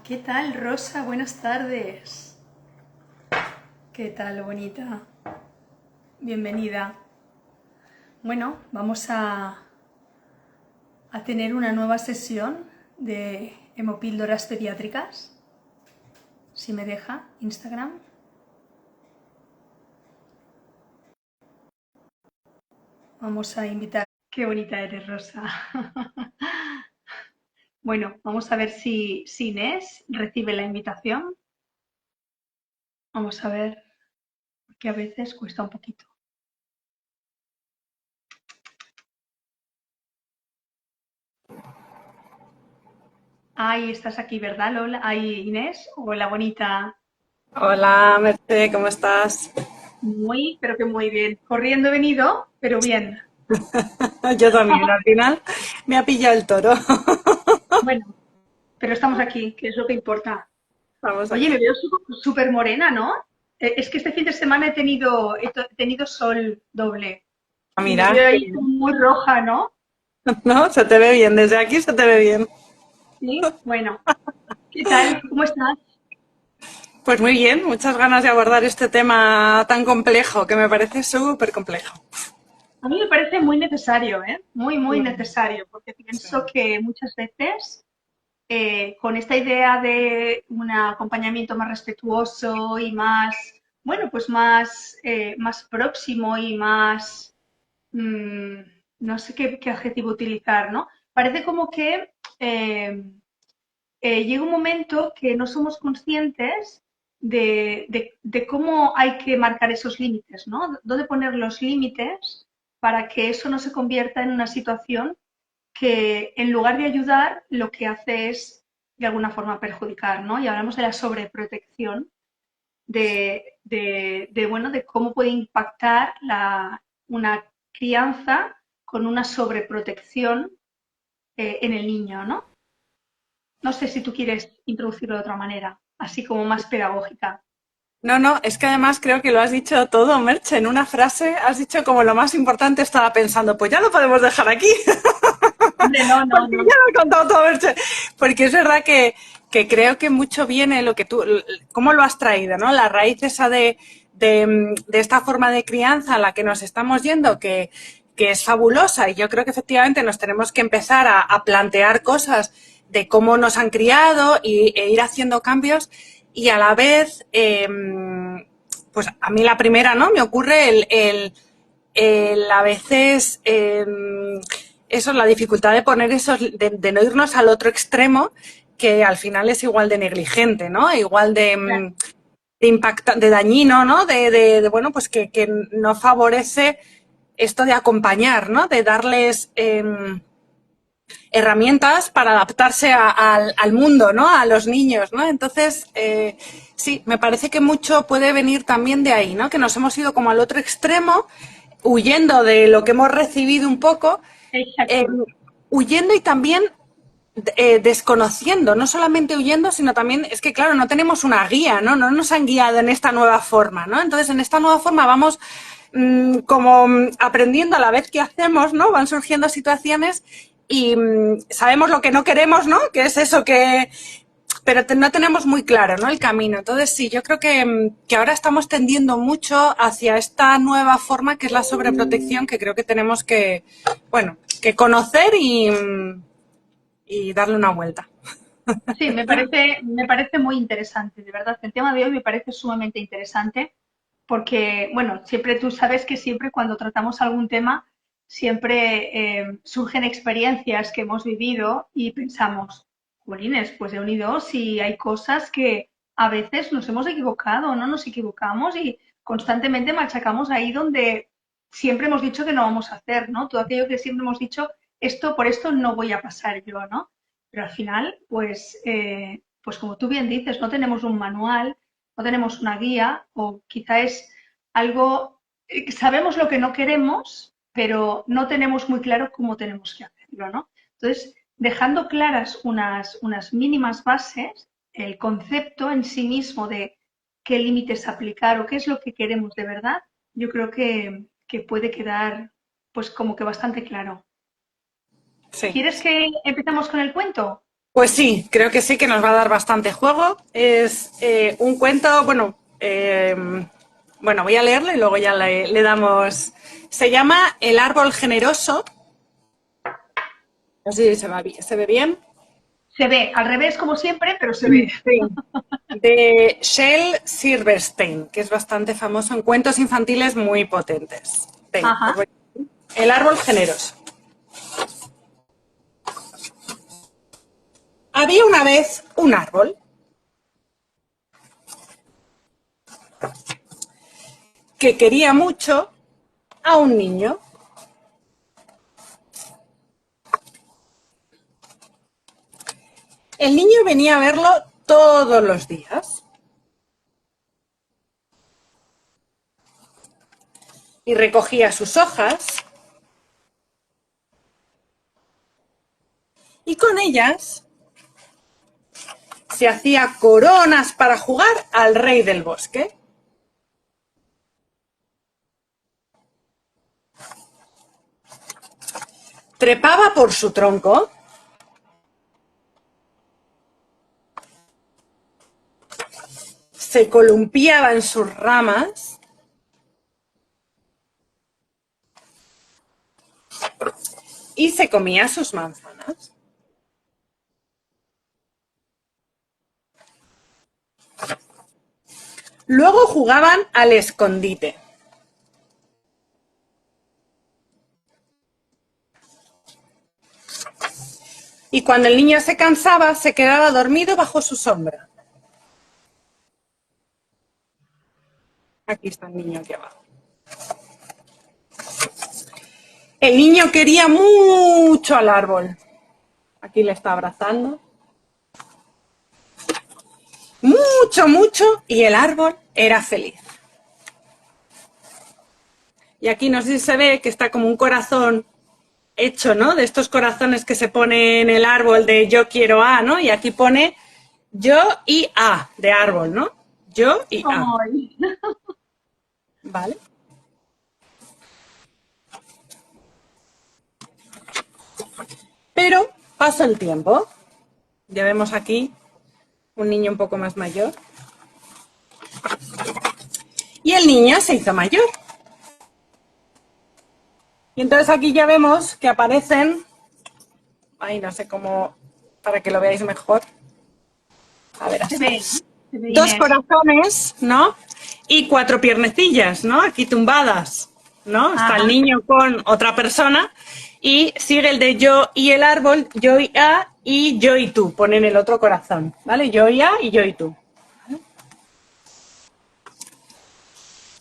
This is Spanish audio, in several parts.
¿Qué tal, Rosa? Buenas tardes. ¿Qué tal, bonita? Bienvenida. Bueno, vamos a tener una nueva sesión de hemopíldoras pediátricas. Si me deja, Instagram. Vamos a invitar. Qué bonita eres, Rosa. Bueno, vamos a ver si Inés recibe la invitación. Vamos a ver, porque a veces cuesta un poquito. Ay, estás aquí, ¿verdad, Lola? Ay, Inés. Hola, bonita. Hola, Merce, ¿cómo estás? Muy, pero que muy bien. Corriendo he venido, pero bien. Yo también, al final me ha pillado el toro. Bueno, pero estamos aquí, que es lo que importa. Vamos Oye, me aquí. veo súper morena, ¿no? Es que este fin de semana he tenido sol doble A y me mirar, veo qué ahí como bien. muy roja, ¿no? ¿No? Se te ve bien, desde aquí se te ve bien. Sí, bueno. ¿Qué tal? ¿Cómo estás? Pues muy bien, muchas ganas de abordar este tema tan complejo, que me parece súper complejo. A mí me parece muy necesario, ¿eh? Muy, muy Mm, necesario, porque pienso sí. que muchas veces con esta idea de un acompañamiento más respetuoso y más, bueno, pues más próximo y más, mm, no sé qué adjetivo utilizar, ¿no? Parece como que eh, llega un momento que no somos conscientes de cómo hay que marcar esos límites, ¿no? Dónde poner los límites para que eso no se convierta en una situación que en lugar de ayudar, lo que hace es de alguna forma perjudicar, ¿no? Y hablamos de la sobreprotección, bueno, de cómo puede impactar una crianza con una sobreprotección en el niño, ¿no? No sé si tú quieres introducirlo de otra manera, así como más pedagógica. No, no, es que además creo que lo has dicho todo, Merche, en una frase has dicho como lo más importante. Estaba pensando, pues ya lo podemos dejar aquí. Hombre, no, no, Porque no. ya lo he contado todo, Merche. Porque es verdad que creo que mucho viene lo que tú, cómo lo has traído, ¿no? La raíz esa de esta forma de crianza a la que nos estamos yendo, que es fabulosa. Y yo creo que efectivamente nos tenemos que empezar a plantear cosas de cómo nos han criado e ir haciendo cambios. Y a la vez, pues a mí la primera, ¿no? Me ocurre a veces eso, la dificultad de poner esos, de no irnos al otro extremo, que al final es igual de negligente, ¿no? Igual Claro. de impacta, de dañino, ¿no? Bueno, pues que no favorece esto de acompañar, ¿no? De darles herramientas para adaptarse al mundo, ¿no? A los niños, ¿no? Entonces, sí, me parece que mucho puede venir también de ahí, ¿no? Que nos hemos ido como al otro extremo, huyendo de lo que hemos recibido un poco, eh, Exacto. huyendo y también desconociendo, no solamente huyendo, sino también, es que claro, no tenemos una guía, ¿no? No nos han guiado en esta nueva forma, ¿no? Entonces, en esta nueva forma vamos como aprendiendo a la vez que hacemos, ¿no? Van surgiendo situaciones y sabemos lo que no queremos, ¿no? Que es eso que... Pero no tenemos muy claro, ¿no? El camino. Entonces, sí, yo creo que ahora estamos tendiendo mucho hacia esta nueva forma que es la sobreprotección, que creo que tenemos que, bueno, que conocer y darle una vuelta. Sí, me parece muy interesante, de verdad. El tema de hoy me parece sumamente interesante porque, bueno, siempre tú sabes que siempre cuando tratamos algún tema, siempre surgen experiencias que hemos vivido y pensamos, Jolines, pues he unido si hay cosas que a veces nos hemos equivocado, no nos equivocamos y constantemente machacamos ahí donde siempre hemos dicho que no vamos a hacer, ¿no? Todo aquello que siempre hemos dicho, esto por esto no voy a pasar yo, ¿no? Pero al final, pues como tú bien dices, no tenemos un manual, no tenemos una guía o quizá es algo, sabemos lo que no queremos, pero no tenemos muy claro cómo tenemos que hacerlo, ¿no? Entonces, dejando claras unas mínimas bases, el concepto en sí mismo de qué límites aplicar o qué es lo que queremos de verdad, yo creo que puede quedar pues como que bastante claro. Sí. ¿Quieres que empecemos con el cuento? Pues sí, creo que sí, que nos va a dar bastante juego. Es un cuento, bueno, voy a leerlo y luego ya le damos. Se llama El árbol generoso. No sé si se ve bien. Se ve, al revés como siempre, pero se ve. Sí. De Shel Silverstein, que es bastante famoso en cuentos infantiles muy potentes. Venga, Ajá. El árbol generoso. Había una vez un árbol que quería mucho a un niño. El niño venía a verlo todos los días y recogía sus hojas y con ellas se hacía coronas para jugar al rey del bosque. Trepaba por su tronco, se columpiaba en sus ramas y se comía sus manzanas. Luego jugaban al escondite. Y cuando el niño se cansaba, se quedaba dormido bajo su sombra. Aquí está el niño aquí abajo. El niño quería mucho al árbol. Aquí le está abrazando. Mucho, mucho, y el árbol era feliz. Y aquí no sé si se ve que está como un corazón hecho, ¿no? De estos corazones que se pone en el árbol de yo quiero a, ¿no? Y aquí pone yo y a, de árbol, ¿no? Yo y a. Ay. ¿Vale? Pero pasa el tiempo. Ya vemos aquí un niño un poco más mayor. Y el niño se hizo mayor. Y entonces aquí ya vemos que aparecen, ay, no sé cómo, para que lo veáis mejor. A ver, Se así. ve, ¿no? Se ve, Dos Inés. corazones, ¿no? Y cuatro piernecillas, ¿no? Aquí tumbadas, ¿no? Está el Ajá. niño con otra persona y sigue el de yo y el árbol, yo y a y yo y tú. Ponen el otro corazón, ¿vale? Yo y a y yo y tú.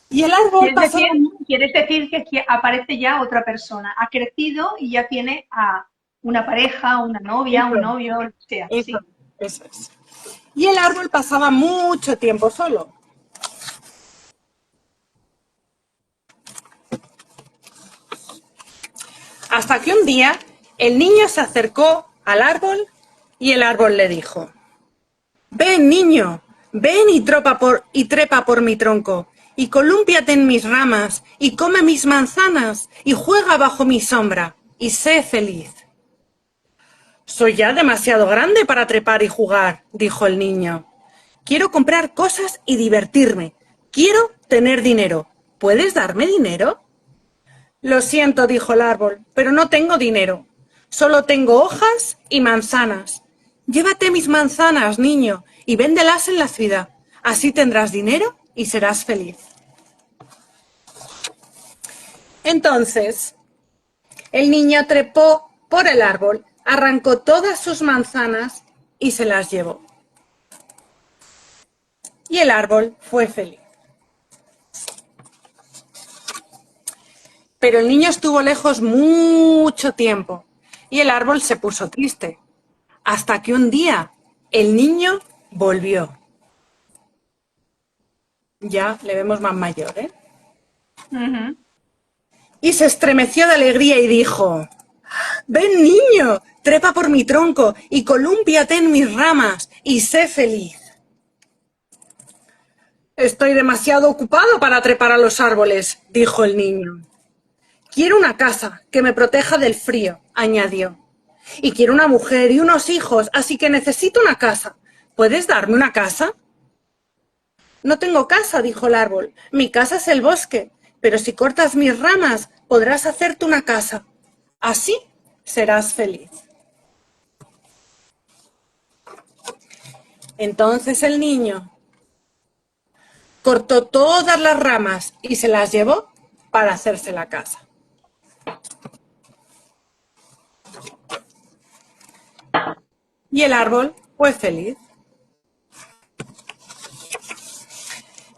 Y el árbol ¿Quieres pasaba... decir, quieres decir que aparece ya otra persona? Ha crecido y ya tiene a una pareja, una novia, Eso, un novio, lo que sea. eso, Sí. eso es. Y el árbol pasaba mucho tiempo solo. Hasta que un día el niño se acercó al árbol y el árbol le dijo: ven, niño, ven y trepa por mi tronco, y colúmpiate en mis ramas, y come mis manzanas, y juega bajo mi sombra, y sé feliz. Soy ya demasiado grande para trepar y jugar, dijo el niño. Quiero comprar cosas y divertirme. Quiero tener dinero. ¿Puedes darme dinero? Lo siento, dijo el árbol, pero no tengo dinero. Solo tengo hojas y manzanas. Llévate mis manzanas, niño, y véndelas en la ciudad. Así tendrás dinero y serás feliz. Entonces, el niño trepó por el árbol, arrancó todas sus manzanas y se las llevó. Y el árbol fue feliz. Pero el niño estuvo lejos mucho tiempo y el árbol se puso triste. Hasta que un día el niño volvió. Ya le vemos más mayor, ¿eh? Ujú. Y se estremeció de alegría y dijo: ven, niño, trepa por mi tronco y colúmpiate en mis ramas y sé feliz. Estoy demasiado ocupado para trepar a los árboles, dijo el niño. Quiero una casa que me proteja del frío, añadió. Y quiero una mujer y unos hijos, así que necesito una casa. ¿Puedes darme una casa? No tengo casa, dijo el árbol. Mi casa es el bosque, pero si cortas mis ramas, podrás hacerte una casa. Así serás feliz. Entonces el niño cortó todas las ramas y se las llevó para hacerse la casa. Y el árbol fue feliz.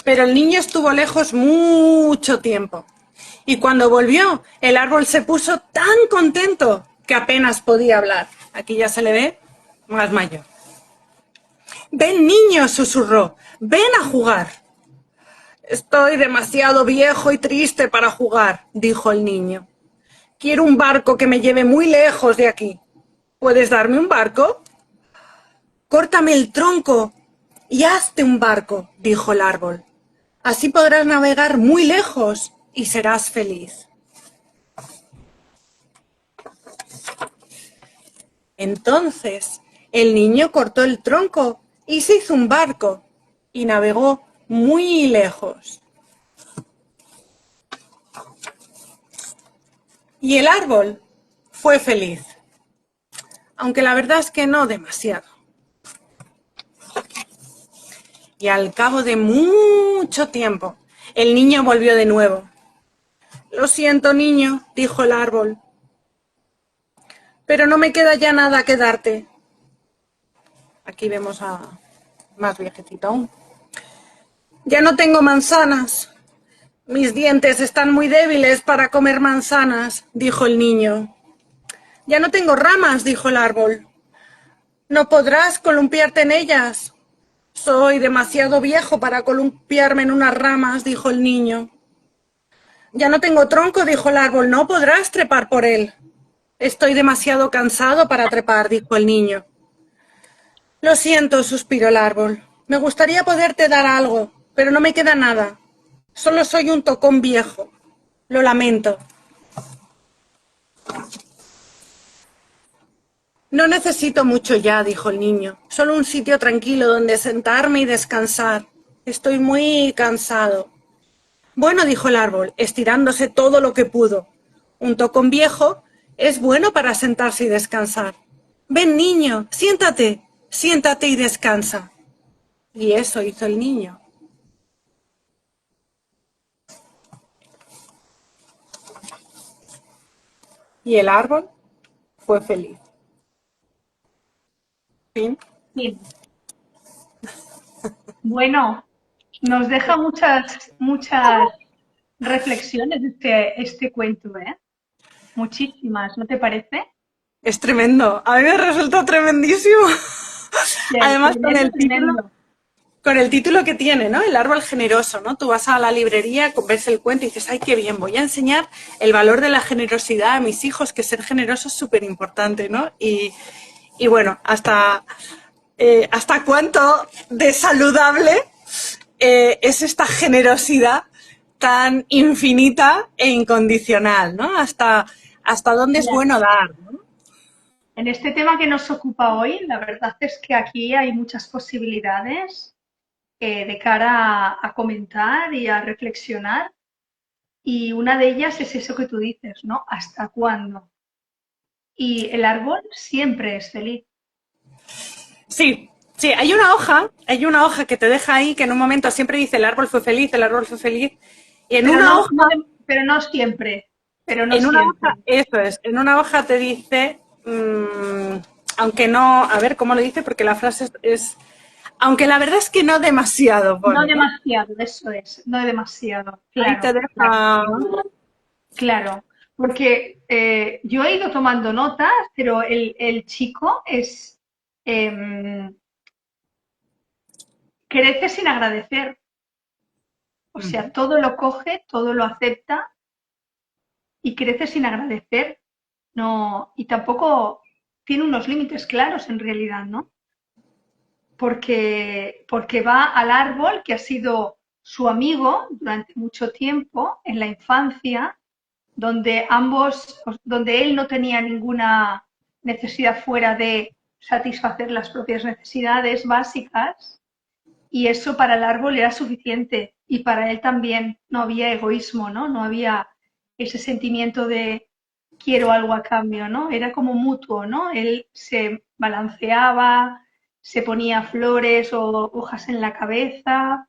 Pero el niño estuvo lejos mucho tiempo. Y cuando volvió, el árbol se puso tan contento que apenas podía hablar. Aquí ya se le ve más mayor. Ven, niño, susurró, ven a jugar. Estoy demasiado viejo y triste para jugar, dijo el niño. Quiero un barco que me lleve muy lejos de aquí. ¿Puedes darme un barco? Córtame el tronco y hazte un barco, dijo el árbol. Así podrás navegar muy lejos y serás feliz. Entonces el niño cortó el tronco y se hizo un barco y navegó muy lejos. Y el árbol fue feliz, aunque la verdad es que no demasiado. Y al cabo de mucho tiempo, el niño volvió de nuevo. Lo siento, niño, dijo el árbol, pero no me queda ya nada que darte. Aquí vemos a más viejecito aún. Ya no tengo manzanas. Mis dientes están muy débiles para comer manzanas, dijo el niño. Ya no tengo ramas, dijo el árbol. No podrás columpiarte en ellas. Soy demasiado viejo para columpiarme en unas ramas, dijo el niño. Ya no tengo tronco, dijo el árbol. No podrás trepar por él. Estoy demasiado cansado para trepar, dijo el niño. Lo siento, suspiró el árbol. Me gustaría poderte dar algo, pero no me queda nada. Solo soy un tocón viejo. Lo lamento. No necesito mucho ya, dijo el niño. Solo un sitio tranquilo donde sentarme y descansar. Estoy muy cansado. Bueno, dijo el árbol, estirándose todo lo que pudo. Un tocón viejo es bueno para sentarse y descansar. Ven, niño, siéntate, siéntate y descansa. Y eso hizo el niño. Y el árbol fue feliz. Fin. Bien. Bueno, nos deja muchas reflexiones este cuento, ¿eh? Muchísimas, ¿no te parece? Es tremendo. A mí me resultó tremendísimo. Además, Tremendo, tremendo. con el título que tiene, ¿no? El árbol generoso, ¿no? Tú vas a la librería, ves el cuento y dices, ay, qué bien, voy a enseñar el valor de la generosidad a mis hijos, que ser generoso es súper importante, ¿no? Y bueno, hasta cuánto de saludable es esta generosidad tan infinita e incondicional, ¿no? Hasta dónde es Mira, bueno dar, ¿no? en este tema que nos ocupa hoy, la verdad es que aquí hay muchas posibilidades de cara a comentar y a reflexionar. Y una de ellas es eso que tú dices, ¿no? ¿Hasta cuándo? Y el árbol siempre es feliz. Sí, sí, hay una hoja que te deja ahí que en un momento siempre dice el árbol fue feliz, el árbol fue feliz. Y Pero no, pero no siempre. Pero no en una siempre. hoja, eso es, en una hoja te dice, aunque no, a ver cómo lo dice, porque la frase aunque la verdad es que no demasiado, No pone, ¿no? demasiado, eso es, no demasiado. Ahí te Claro, claro, deja, claro. Porque yo he ido tomando notas, pero el chico em, crece sin agradecer. O sea, todo lo coge, todo lo acepta y crece sin agradecer. No, y tampoco tiene unos límites claros en realidad, ¿no? Porque va al árbol que ha sido su amigo durante mucho tiempo en la infancia, donde ambos, donde él no tenía necesidad fuera de satisfacer las propias necesidades básicas y eso para el árbol era suficiente y para él también no había egoísmo, ¿no? No había ese sentimiento de quiero algo a cambio, ¿no? Era como mutuo, ¿no? Él se balanceaba, se ponía flores o hojas en la cabeza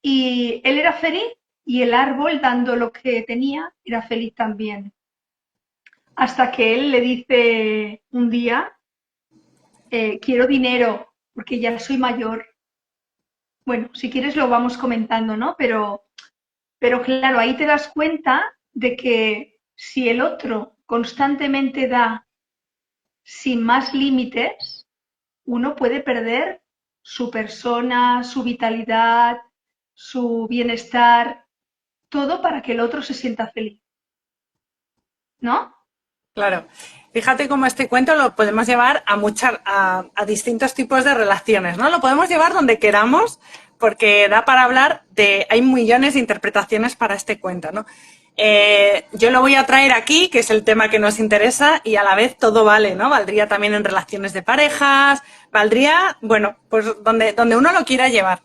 y él era feliz y el árbol, dando lo que tenía, era feliz también. Hasta que él le dice un día, quiero dinero porque ya soy mayor. Bueno, si quieres lo vamos comentando, ¿no? Pero claro, ahí te das cuenta de que si el otro constantemente da sin más límites, uno puede perder su persona, su vitalidad, su bienestar, todo para que el otro se sienta feliz, ¿no? Claro. Fíjate cómo este cuento lo podemos llevar a distintos tipos de relaciones, ¿no? Lo podemos llevar donde queramos, porque da para hablar de... Hay millones de interpretaciones para este cuento, ¿no? Yo lo voy a traer aquí, que es el tema que nos interesa, y a la vez todo vale, ¿no? Valdría también en relaciones de parejas, valdría, bueno, pues donde uno lo quiera llevar.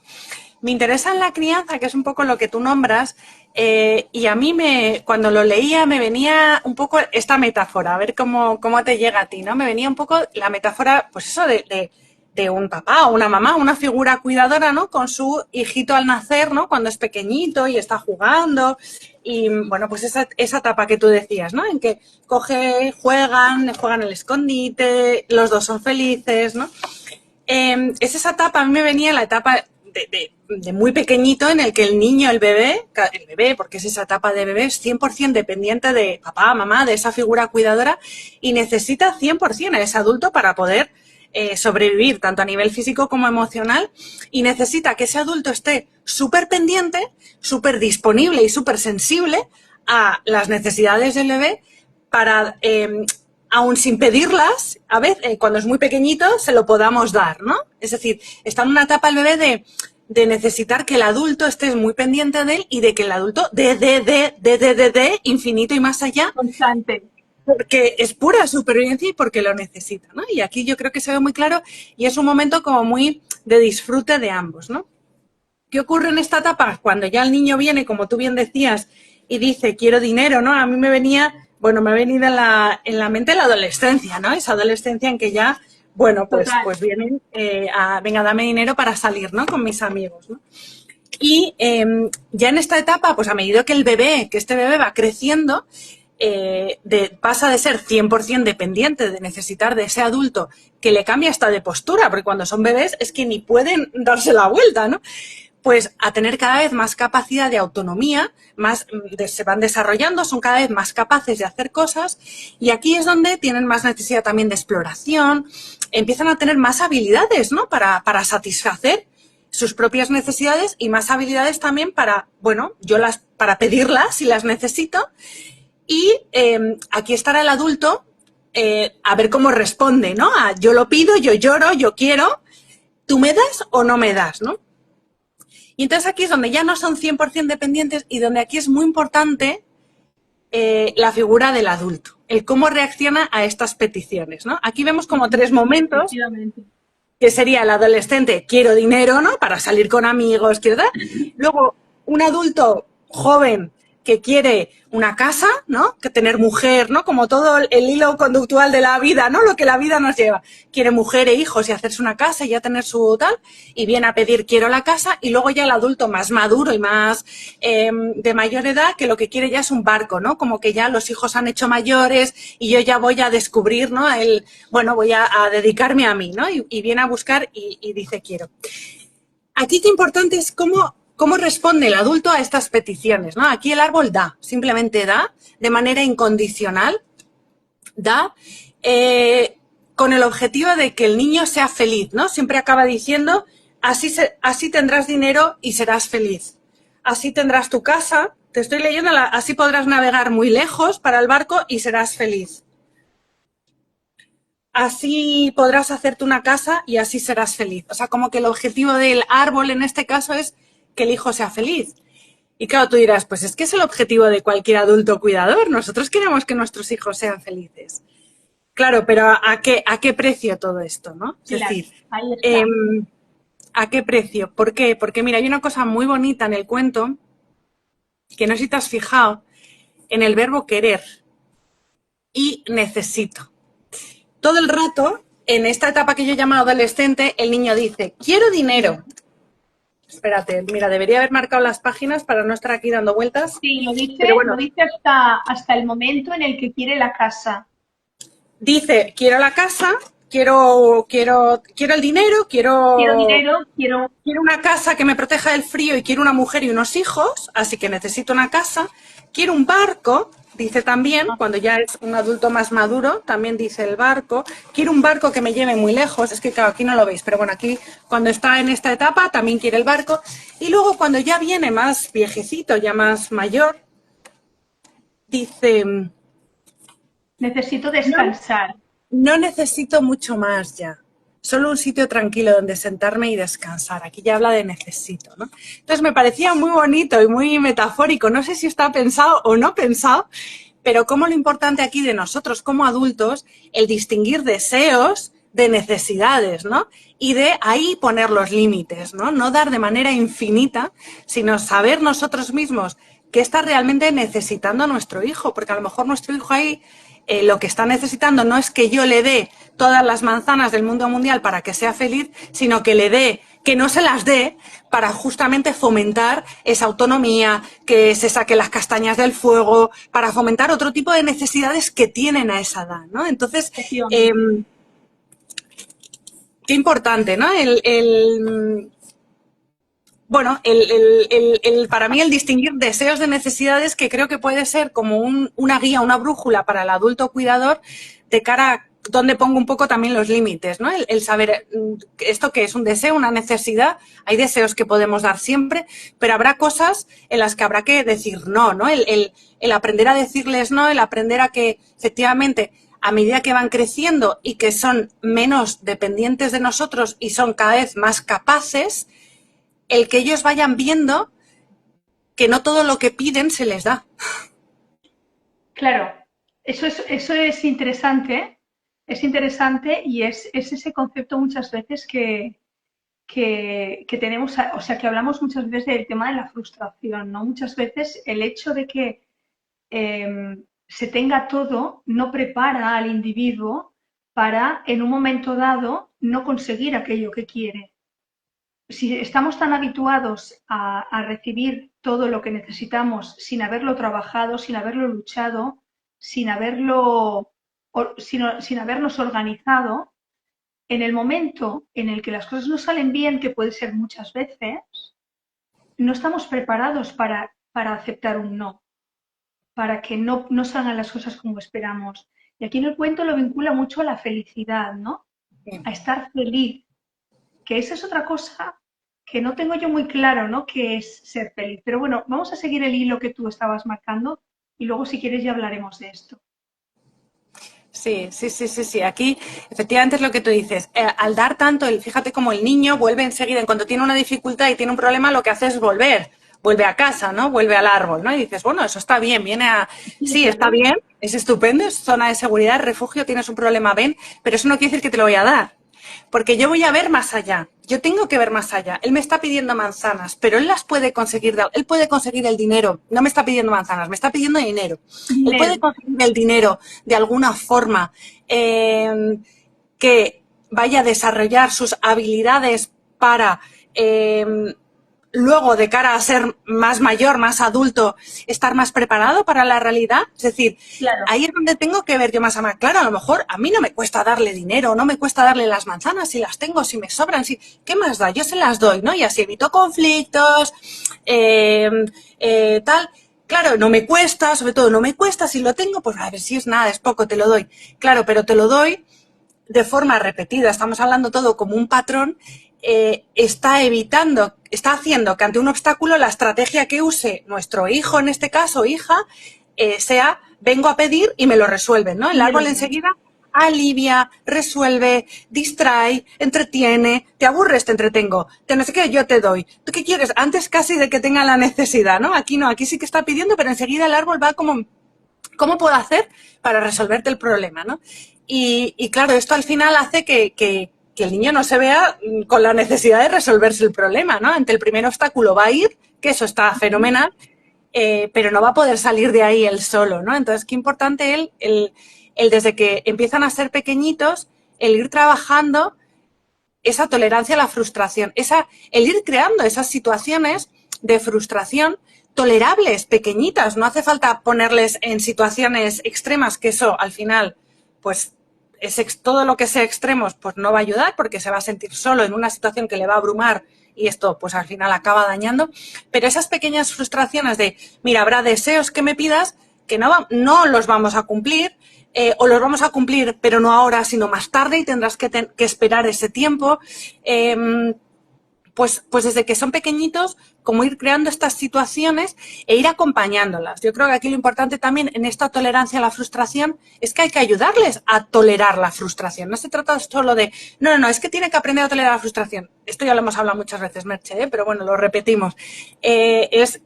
Me interesa en la crianza, que es un poco lo que tú nombras, y a mí cuando lo leía me venía un poco esta metáfora, a ver cómo te llega a ti, ¿no? Me venía un poco la metáfora, pues eso, de un papá o una mamá, una figura cuidadora, ¿no? Con su hijito al nacer, ¿no? Cuando es pequeñito y está jugando. Y bueno, pues esa etapa que tú decías, ¿no? En que juegan el escondite, los dos son felices, ¿no? Es esa etapa, a mí me venía la etapa de muy pequeñito en el que el niño, el bebé, porque es esa etapa de bebé, es 100% dependiente de papá, mamá, de esa figura cuidadora y necesita 100% a ese adulto para poder sobrevivir, tanto a nivel físico como emocional, y necesita que ese adulto esté súper pendiente, súper disponible y súper sensible a las necesidades del bebé para... aún sin pedirlas, a veces, cuando es muy pequeñito, se lo podamos dar, ¿no? Es decir, está en una etapa el bebé de necesitar que el adulto esté muy pendiente de él y de que el adulto de infinito y más allá, Constante. porque es pura supervivencia y porque lo necesita, ¿no? Y aquí yo creo que se ve muy claro y es un momento como muy de disfrute de ambos, ¿no? ¿Qué ocurre en esta etapa? Cuando ya el niño viene, como tú bien decías, y dice, quiero dinero, ¿no? A mí me ha venido en la mente la adolescencia, ¿no? Esa adolescencia en que ya, bueno, pues vienen venga, dame dinero para salir, ¿no? Con mis amigos, ¿no? Y ya en esta etapa, pues a medida que este bebé va creciendo, pasa de ser 100% dependiente, de necesitar de ese adulto que le cambia hasta de postura, porque cuando son bebés es que ni pueden darse la vuelta, ¿no? Pues a tener cada vez más capacidad de autonomía, se van desarrollando, son cada vez más capaces de hacer cosas y aquí es donde tienen más necesidad también de exploración, empiezan a tener más habilidades, ¿no? Para satisfacer sus propias necesidades y más habilidades también para, bueno, para pedirlas si las necesito y aquí estará el adulto a ver cómo responde, ¿no? Yo lo pido, yo lloro, yo quiero, ¿tú me das o no me das, no? Y entonces aquí es donde ya no son 100% dependientes y donde aquí es muy importante la figura del adulto, el cómo reacciona a estas peticiones, ¿no? Aquí vemos como tres momentos, que sería el adolescente, quiero dinero, ¿no? Para salir con amigos, quiero dar. Luego, un adulto joven que quiere una casa, ¿no? Que tener mujer, ¿no? Como todo el hilo conductual de la vida, ¿no? Lo que la vida nos lleva. Quiere mujer e hijos y hacerse una casa y ya tener su tal. Y viene a pedir quiero la casa. Y luego ya el adulto más maduro y más de mayor edad que lo que quiere ya es un barco, ¿no? Como que ya los hijos han hecho mayores y yo ya voy a descubrir, ¿no? Voy a dedicarme a mí, ¿no? Y viene a buscar y dice quiero. Aquí qué importante es cómo responde el adulto a estas peticiones, ¿no? Aquí el árbol da, simplemente da, de manera incondicional, da, con el objetivo de que el niño sea feliz, ¿no? Siempre acaba diciendo, así tendrás dinero y serás feliz. Así tendrás tu casa, te estoy leyendo, así podrás navegar muy lejos para el barco y serás feliz. Así podrás hacerte una casa y así serás feliz. O sea, como que el objetivo del árbol en este caso es que el hijo sea feliz. Y claro, tú dirás, pues es que es el objetivo de cualquier adulto cuidador. Nosotros queremos que nuestros hijos sean felices. claro, pero a qué precio todo esto, ¿no? Es Claro, decir, ahí está. em, ¿a qué precio? ¿Por qué? Porque mira, hay una cosa muy bonita en el cuento que no sé si te has fijado en el verbo querer y necesito. Todo el rato, en esta etapa que yo llamo adolescente, el niño dice, quiero dinero. Espérate, mira, debería haber marcado las páginas para no estar aquí dando vueltas, Sí, pero bueno, lo dice hasta el momento en el que quiere la casa. dice, quiero la casa, quiero el dinero, Quiero dinero, quiero... quiero una casa que me proteja del frío y quiero una mujer y unos hijos, así que necesito una casa. Quiero un barco, dice también, cuando ya es un adulto más maduro, también dice el barco. Quiero un barco que me lleve muy lejos, es que claro, aquí no lo veis, pero bueno, aquí cuando está en esta etapa también quiere el barco. Y luego cuando ya viene más viejecito, ya más mayor, dice, Necesito no, descansar. no necesito mucho más ya. Solo un sitio tranquilo donde sentarme y descansar. Aquí ya habla de necesito, ¿no? Entonces me parecía muy bonito y muy metafórico. No sé si está pensado o no pensado, pero como lo importante aquí de nosotros como adultos, el distinguir deseos de necesidades, ¿no? Y de ahí poner los límites, ¿no? No dar de manera infinita, sino saber nosotros mismos qué está realmente necesitando nuestro hijo, porque a lo mejor nuestro hijo ahí lo que está necesitando no es que yo le dé todas las manzanas del mundo mundial para que sea feliz, sino que le dé, que no se las dé para justamente fomentar esa autonomía, que se saque las castañas del fuego, para fomentar otro tipo de necesidades que tienen a esa edad, ¿no? Entonces, Efectivamente. qué importante, ¿no? Bueno, para mí el distinguir deseos de necesidades que creo que puede ser como una guía, una brújula para el adulto cuidador de cara a dónde pongo un poco también los límites, ¿no? El saber esto que es un deseo, una necesidad, hay deseos que podemos dar siempre, pero habrá cosas en las que habrá que decir no, ¿no? El aprender a decirles no, el aprender a que efectivamente a medida que van creciendo y que son menos dependientes de nosotros y son cada vez más capaces, el que ellos vayan viendo que no todo lo que piden se les da. Claro, eso es interesante y es ese concepto muchas veces que tenemos, o sea, que hablamos muchas veces del tema de la frustración, ¿no? Muchas veces el hecho de que se tenga todo no prepara al individuo para, en un momento dado, no conseguir aquello que quiere. Si estamos tan habituados a recibir todo lo que necesitamos sin haberlo trabajado, sin haberlo luchado, sin habernos organizado, en el momento en el que las cosas no salen bien, que puede ser muchas veces, no estamos preparados para aceptar un no, para que no salgan las cosas como esperamos. Y aquí en el cuento lo vincula mucho a la felicidad, ¿no? A estar feliz, que esa es otra cosa que no tengo yo muy claro, ¿no? Que es ser feliz. Pero bueno, vamos a seguir el hilo que tú estabas marcando y luego si quieres ya hablaremos de esto. Sí, sí, sí, sí, sí. Aquí efectivamente es lo que tú dices. Al dar tanto, fíjate como el niño vuelve enseguida, en cuanto tiene una dificultad y tiene un problema, lo que hace es volver. Vuelve a casa, ¿no? Vuelve al árbol, ¿no? Y dices, bueno, eso está bien, viene a... Sí, Sí, está claro. bien, es estupendo, es zona de seguridad, refugio, tienes un problema, ven, pero eso no quiere decir que te lo voy a dar. Porque yo voy a ver más allá. Yo tengo que ver más allá. Él me está pidiendo manzanas, pero él las puede conseguir. Él puede conseguir el dinero. No me está pidiendo manzanas, me está pidiendo dinero. Él puede Dinero. conseguir el dinero de alguna forma que vaya a desarrollar sus habilidades para luego, de cara a ser más mayor, más adulto, estar más preparado para la realidad. Es decir, Claro. ahí es donde tengo que ver yo más a más. Claro, a lo mejor a mí no me cuesta darle dinero, no me cuesta darle las manzanas, si las tengo, si me sobran, si... ¿Qué más da? Yo se las doy, ¿no? Y así evito conflictos, tal. Claro, no me cuesta, sobre todo no me cuesta, si lo tengo, pues a ver si es nada, es poco, te lo doy. Claro, pero te lo doy de forma repetida, estamos hablando todo como un patrón, está haciendo que ante un obstáculo la estrategia que use nuestro hijo, en este caso, hija, sea, vengo a pedir y me lo resuelven, ¿no? El Y me árbol lo dan. enseguida alivia, resuelve, distrae, entretiene, te aburres, te entretengo, te no sé qué, yo te doy. ¿Tú qué quieres? Antes casi de que tenga la necesidad, ¿no? Aquí no, aquí sí que está pidiendo, pero enseguida el árbol va como, ¿cómo puedo hacer para resolverte el problema, ¿no? Y claro, esto al final hace que el niño no se vea con la necesidad de resolverse el problema, ¿no? Ante el primer obstáculo va a ir, que eso está fenomenal, pero no va a poder salir de ahí él solo, ¿no? Entonces, qué importante el desde que empiezan a ser pequeñitos, el ir trabajando esa tolerancia a la frustración, el ir creando esas situaciones de frustración tolerables, pequeñitas. No hace falta ponerles en situaciones extremas, que eso al final, pues todo lo que sea extremos, pues no va a ayudar porque se va a sentir solo en una situación que le va a abrumar y esto pues al final acaba dañando. Pero esas pequeñas frustraciones de, mira, habrá deseos que me pidas que no los vamos a cumplir, o los vamos a cumplir, pero no ahora, sino más tarde, y tendrás que esperar ese tiempo. Pues desde que son pequeñitos, como ir creando estas situaciones e ir acompañándolas. Yo creo que aquí lo importante también en esta tolerancia a la frustración es que hay que ayudarles a tolerar la frustración. No se trata solo de, no, es que tiene que aprender a tolerar la frustración. Esto ya lo hemos hablado muchas veces, Merche, pero bueno, lo repetimos.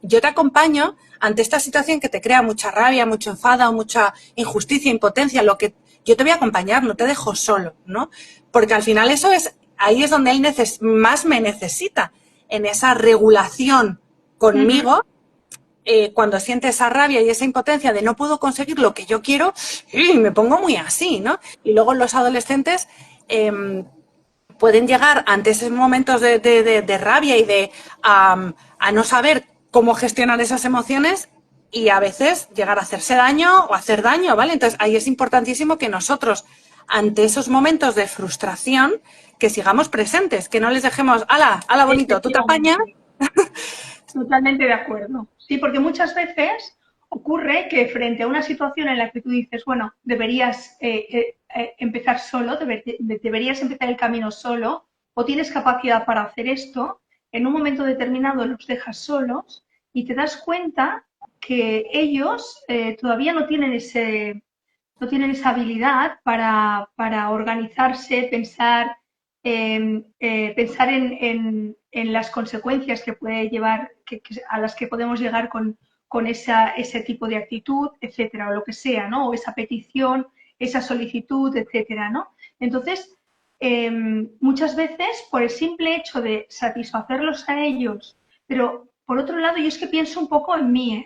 Yo te acompaño ante esta situación que te crea mucha rabia, mucho enfado, mucha injusticia, impotencia, yo te voy a acompañar, no te dejo solo, ¿no? Porque al final ahí es donde él más me necesita, en esa regulación conmigo, cuando siente esa rabia y esa impotencia de no puedo conseguir lo que yo quiero, y me pongo muy así, ¿no? Y luego los adolescentes pueden llegar ante esos momentos de rabia y a no saber cómo gestionar esas emociones y a veces llegar a hacerse daño o hacer daño, ¿vale? Entonces ahí es importantísimo que nosotros, ante esos momentos de frustración, que sigamos presentes, que no les dejemos, ala bonito, tú te apañas. Totalmente de acuerdo. Sí, porque muchas veces ocurre que frente a una situación en la que tú dices, bueno, deberías empezar solo, deberías empezar el camino solo, o tienes capacidad para hacer esto, en un momento determinado los dejas solos y te das cuenta que ellos todavía no tienen esa habilidad para organizarse, pensar en las consecuencias que puede llevar, a las que podemos llegar con ese tipo de actitud, etcétera, o lo que sea, ¿no? O esa petición, esa solicitud, etcétera, ¿no? Entonces, muchas veces, por el simple hecho de satisfacerlos a ellos, pero por otro lado, yo es que pienso un poco en mí,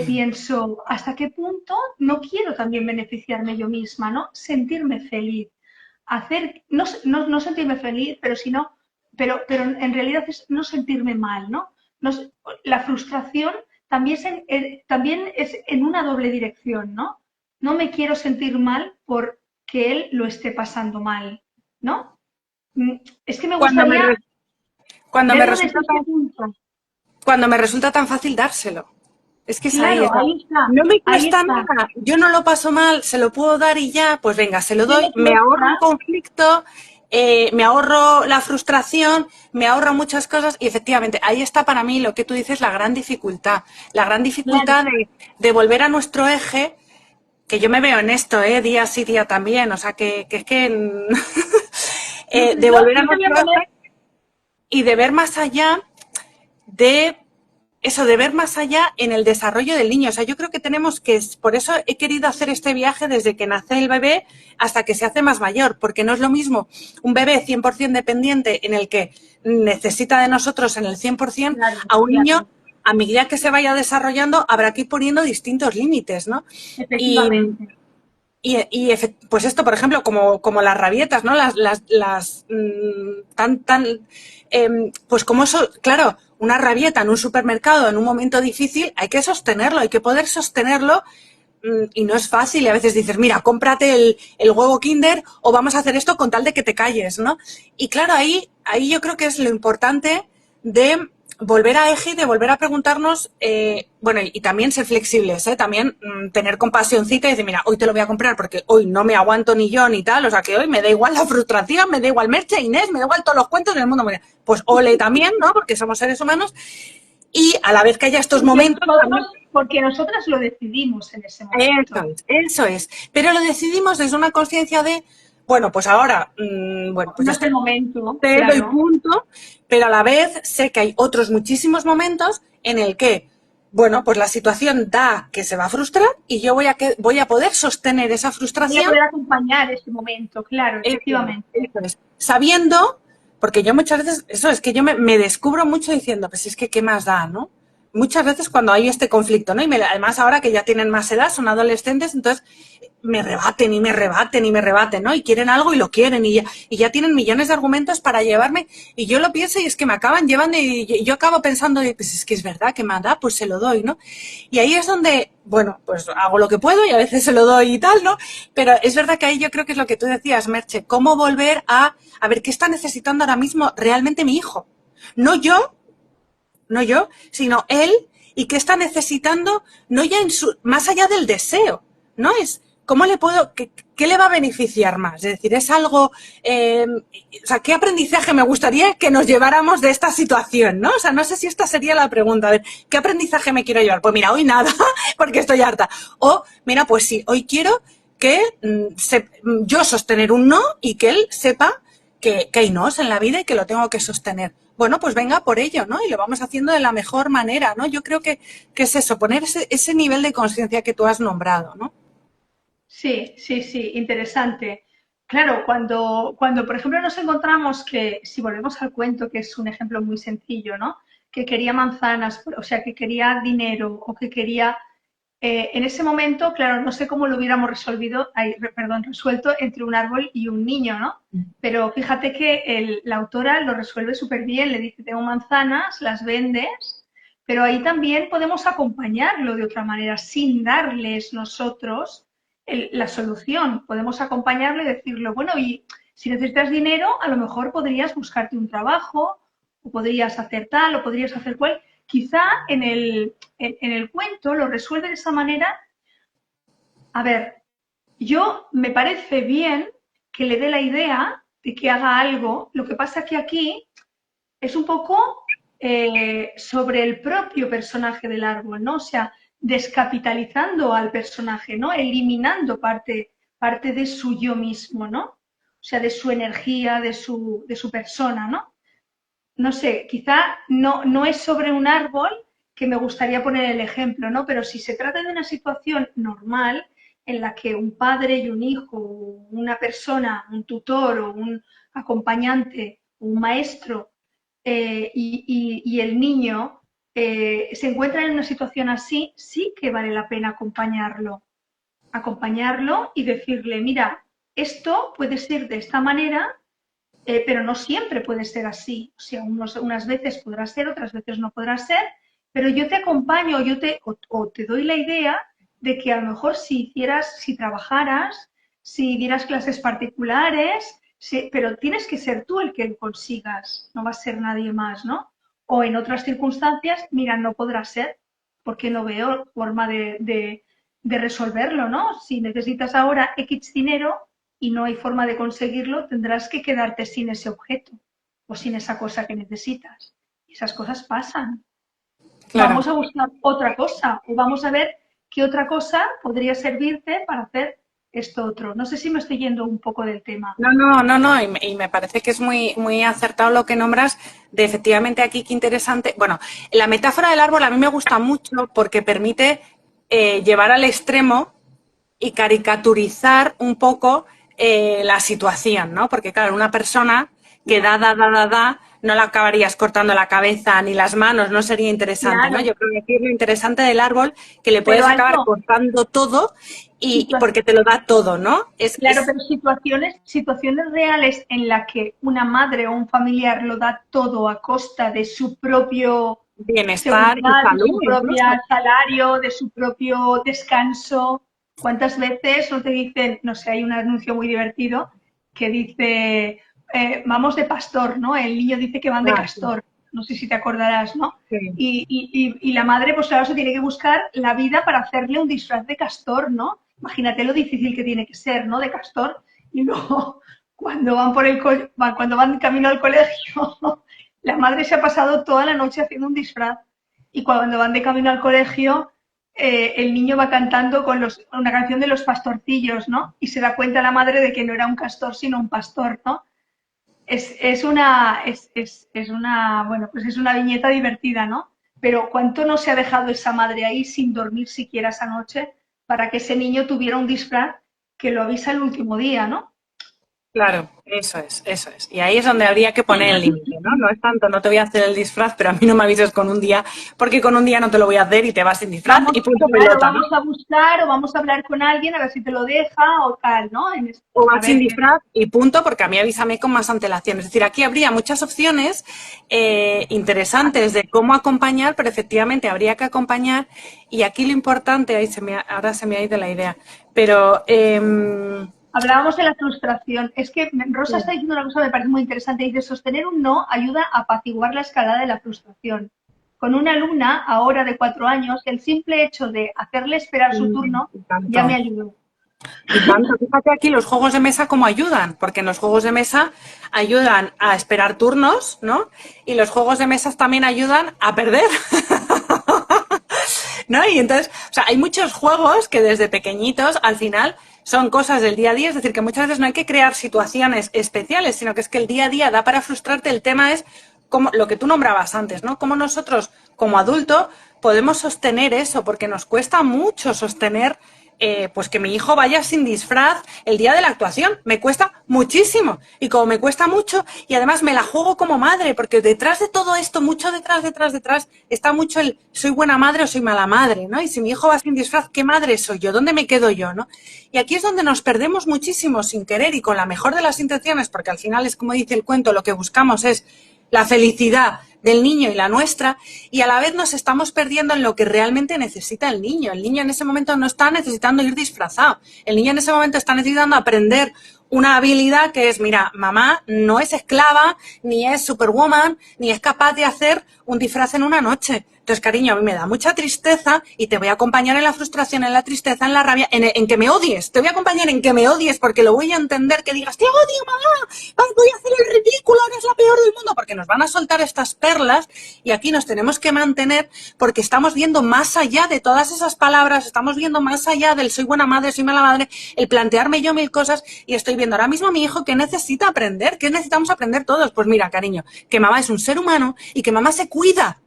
pienso, ¿hasta qué punto no quiero también beneficiarme yo misma, ¿no? Sentirme feliz, no sentirme feliz, pero en realidad es no sentirme mal, ¿no? La frustración también es en una doble dirección, ¿no? No me quiero sentir mal porque él lo esté pasando mal, ¿no? Es que me Cuando me, gustaría cuando me verlo desde resulta ese punto. cuando me resulta tan fácil dárselo. Es que es ahí. Claro, ahí está, No me ahí cuesta está. nada. Yo no lo paso mal, se lo puedo dar y ya, pues venga, se lo ¿Qué doy, me me ahorro un cuesta? conflicto, me ahorro la frustración, me ahorro muchas cosas y efectivamente ahí está para mí lo que tú dices, la gran dificultad. La gran Claro. dificultad de volver a nuestro eje, que yo me veo en esto, día sí, día también, o sea que es que de volver a Yo te voy a nuestro poner. eje y de ver más allá de eso, de ver más allá en el desarrollo del niño. O sea, yo creo que tenemos que, por eso he querido hacer este viaje desde que nace el bebé hasta que se hace más mayor, porque no es lo mismo un bebé 100% dependiente en el que necesita de nosotros en el 100% Claro, a un claro, niño, a medida que se vaya desarrollando, habrá que ir poniendo distintos límites, ¿no? Y, efectivamente. pues esto, por ejemplo, como las rabietas, ¿no? Pues como eso, claro, una rabieta en un supermercado en un momento difícil, hay que sostenerlo, hay que poder sostenerlo y no es fácil. Y a veces dices, mira, cómprate el huevo Kinder o vamos a hacer esto con tal de que te calles, ¿no? Y claro, ahí yo creo que es lo importante de volver a eje y de volver a preguntarnos, bueno, y también ser flexibles, también tener compasióncita y decir, mira, hoy te lo voy a comprar porque hoy no me aguanto ni yo ni tal, o sea que hoy me da igual la frustración, me da igual Merche, Inés, me da igual todos los cuentos del mundo. Pues ole también, ¿no? Porque somos seres humanos y a la vez que haya estos momentos también. Porque nosotras lo decidimos en ese momento. Eso es. Pero lo decidimos desde una conciencia de, bueno, pues ahora, bueno, pues No ya es estoy, el momento, te doy claro. punto, pero a la vez sé que hay otros muchísimos momentos en el que bueno, pues la situación da que se va a frustrar y yo voy a poder sostener esa Voy a frustración. poder acompañar ese momento, claro, efectivamente. Eso es. Sabiendo, porque yo muchas veces, eso es que yo me descubro mucho diciendo, pues es que qué más da, ¿no? Muchas veces cuando hay este conflicto, ¿no? Y además ahora que ya tienen más edad, son adolescentes, entonces me rebaten y me rebaten y me rebaten, ¿no? Y quieren algo y lo quieren y ya tienen millones de argumentos para llevarme y yo lo pienso y es que me acaban llevando y yo acabo pensando, pues es que es verdad que me da, pues se lo doy, ¿no? Y ahí es donde, bueno, pues hago lo que puedo y a veces se lo doy y tal, ¿no? Pero es verdad que ahí yo creo que es lo que tú decías, Merche, cómo volver a ver qué está necesitando ahora mismo realmente mi hijo. No yo, no yo, sino él y qué está necesitando, no ya en su, más allá del deseo, ¿no? Es cómo le puedo, qué le va a beneficiar más. Es decir, es algo, o sea, qué aprendizaje me gustaría que nos lleváramos de esta situación, ¿no? O sea, no sé si esta sería la pregunta. A ver, ¿qué aprendizaje me quiero llevar? Pues mira, hoy nada, porque estoy harta. O, mira, pues sí, hoy quiero que yo sostener un no y que él sepa que hay nos en la vida y que lo tengo que sostener. Bueno, pues venga por ello, ¿no? Y lo vamos haciendo de la mejor manera, ¿no? Yo creo que es eso, poner ese nivel de conciencia que tú has nombrado, ¿no? Sí, sí, sí, interesante. Claro, cuando, por ejemplo, nos encontramos que, si volvemos al cuento, que es un ejemplo muy sencillo, ¿no? Que quería manzanas, o sea, que quería dinero o que quería, en ese momento, claro, no sé cómo lo hubiéramos resolvido, perdón, resuelto entre un árbol y un niño, ¿no? Pero fíjate que la autora lo resuelve súper bien, le dice, tengo manzanas, las vendes, pero ahí también podemos acompañarlo de otra manera, sin darles nosotros la solución. Podemos acompañarlo y decirle, bueno, y si necesitas dinero, a lo mejor podrías buscarte un trabajo, o podrías hacer tal, o podrías hacer cual. Quizá en el cuento lo resuelve de esa manera. A ver, yo me parece bien que le dé la idea de que haga algo. Lo que pasa que aquí es un poco sobre el propio personaje del árbol, ¿no? O sea, descapitalizando al personaje, ¿no? Eliminando parte de su yo mismo, ¿no? O sea, de su energía, de su persona, ¿no? No sé, quizá no es sobre un árbol que me gustaría poner el ejemplo, ¿no? Pero si se trata de una situación normal en la que un padre y un hijo, una persona, un tutor o un acompañante, un maestro y el niño se encuentran en una situación así, sí que vale la pena acompañarlo y decirle, mira, esto puede ser de esta manera, pero no siempre puede ser así. O sea, unas veces podrá ser, otras veces no podrá ser, pero yo te acompaño, o te doy la idea de que a lo mejor si hicieras, si trabajaras, si dieras clases particulares, pero tienes que ser tú el que lo consigas, no va a ser nadie más, ¿no? O en otras circunstancias, mira, no podrá ser, porque no veo forma de resolverlo, ¿no? Si necesitas ahora X dinero, y no hay forma de conseguirlo, tendrás que quedarte sin ese objeto o sin esa cosa que necesitas. Y esas cosas pasan. Claro. Vamos a buscar otra cosa o vamos a ver qué otra cosa podría servirte para hacer esto otro. No sé si me estoy yendo un poco del tema. No, no, no, no, y me parece que es muy, muy acertado lo que nombras de efectivamente aquí, qué interesante. Bueno, la metáfora del árbol a mí me gusta mucho porque permite llevar al extremo y caricaturizar un poco la situación, ¿no? Porque, claro, una persona que da, no la acabarías cortando la cabeza ni las manos, no sería interesante, ¿no? Claro, Yo creo que aquí es lo interesante del árbol, que le pero puedes acabar algo, cortando todo y situa- porque te lo da todo, ¿no? claro, pero situaciones reales en las que una madre o un familiar lo da todo a costa de su propio Bienestar y seguridad, de salud su propio incluso. salario, de su propio descanso. ¿Cuántas veces no te dicen, no sé, hay un anuncio muy divertido que dice, vamos de pastor, ¿no? El niño dice que van de Ah, sí, castor, no sé si te acordarás, ¿no? sí. Y la madre, pues claro, se tiene que buscar la vida para hacerle un disfraz de castor, ¿no? Imagínate lo difícil que tiene que ser, ¿no? De castor. Y luego, cuando van cuando van camino al colegio, la madre se ha pasado toda la noche haciendo un disfraz y cuando van de camino al colegio, el niño va cantando con una canción de los pastorcillos, ¿no? Y se da cuenta la madre de que no era un castor, sino un pastor, ¿no? Es una, bueno, pues es una viñeta divertida, ¿no? pero ¿cuánto no se ha dejado esa madre ahí sin dormir siquiera esa noche para que ese niño tuviera un disfraz que lo avisa el último día, ¿no? Claro, eso es, eso es. Y ahí es donde habría que poner el límite, ¿no? No es tanto, no te voy a hacer el disfraz, pero a mí no me avises con un día, porque con un día no te lo voy a hacer y te vas sin disfraz Vamos, y punto claro, pelota, ¿no? vamos a buscar o vamos a hablar con alguien a ver si te lo deja o tal, ¿no? O A vas sin ver, disfraz y punto, porque a mí avísame con más antelación. Es decir, aquí habría muchas opciones interesantes de cómo acompañar, pero efectivamente habría que acompañar. Y aquí lo importante, ahora se me ha ido la idea, pero hablábamos de la frustración. Es que Rosa está diciendo una cosa que me parece muy interesante. Dice, sostener un no ayuda a apaciguar la escalada de la frustración. Con una alumna, ahora de 4 años, el simple hecho de hacerle esperar su turno y ya me tanto. ayudó. Y tanto, fíjate aquí los juegos de mesa cómo ayudan, porque en los juegos de mesa ayudan a esperar turnos, ¿no? Y los juegos de mesas también ayudan a perder. ¿No? Y entonces, o sea, hay muchos juegos que desde pequeñitos al final son cosas del día a día, es decir, que muchas veces no hay que crear situaciones especiales, sino que es que el día a día da para frustrarte. El tema es como lo que tú nombrabas antes, ¿no? Cómo nosotros, como adulto, podemos sostener eso, porque nos cuesta mucho sostener pues que mi hijo vaya sin disfraz el día de la actuación. Me cuesta muchísimo. Y como me cuesta mucho, y además me la juego como madre, porque detrás de todo esto, mucho detrás, está mucho el soy buena madre o soy mala madre, ¿no? Y si mi hijo va sin disfraz, ¿qué madre soy yo? ¿Dónde me quedo yo, no? Y aquí es donde nos perdemos muchísimo sin querer y con la mejor de las intenciones, porque al final es como dice el cuento, lo que buscamos es la felicidad del niño y la nuestra, y a la vez nos estamos perdiendo en lo que realmente necesita el niño. El niño en ese momento no está necesitando ir disfrazado. El niño en ese momento está necesitando aprender una habilidad que es, mira, mamá no es esclava, ni es superwoman, ni es capaz de hacer un disfraz en una noche. Entonces, cariño, a mí me da mucha tristeza y te voy a acompañar en la frustración, en la tristeza, en la rabia, en que me odies. Te voy a acompañar en que me odies porque lo voy a entender, que digas, te odio, mamá, voy a hacer el ridículo, eres la peor del mundo, porque nos van a soltar estas perlas y aquí nos tenemos que mantener porque estamos viendo más allá de todas esas palabras, estamos viendo más allá del soy buena madre, soy mala madre, el plantearme yo mil cosas y estoy viendo ahora mismo a mi hijo que necesita aprender, que necesitamos aprender todos. Pues mira, cariño, que mamá es un ser humano y que mamá se cuida.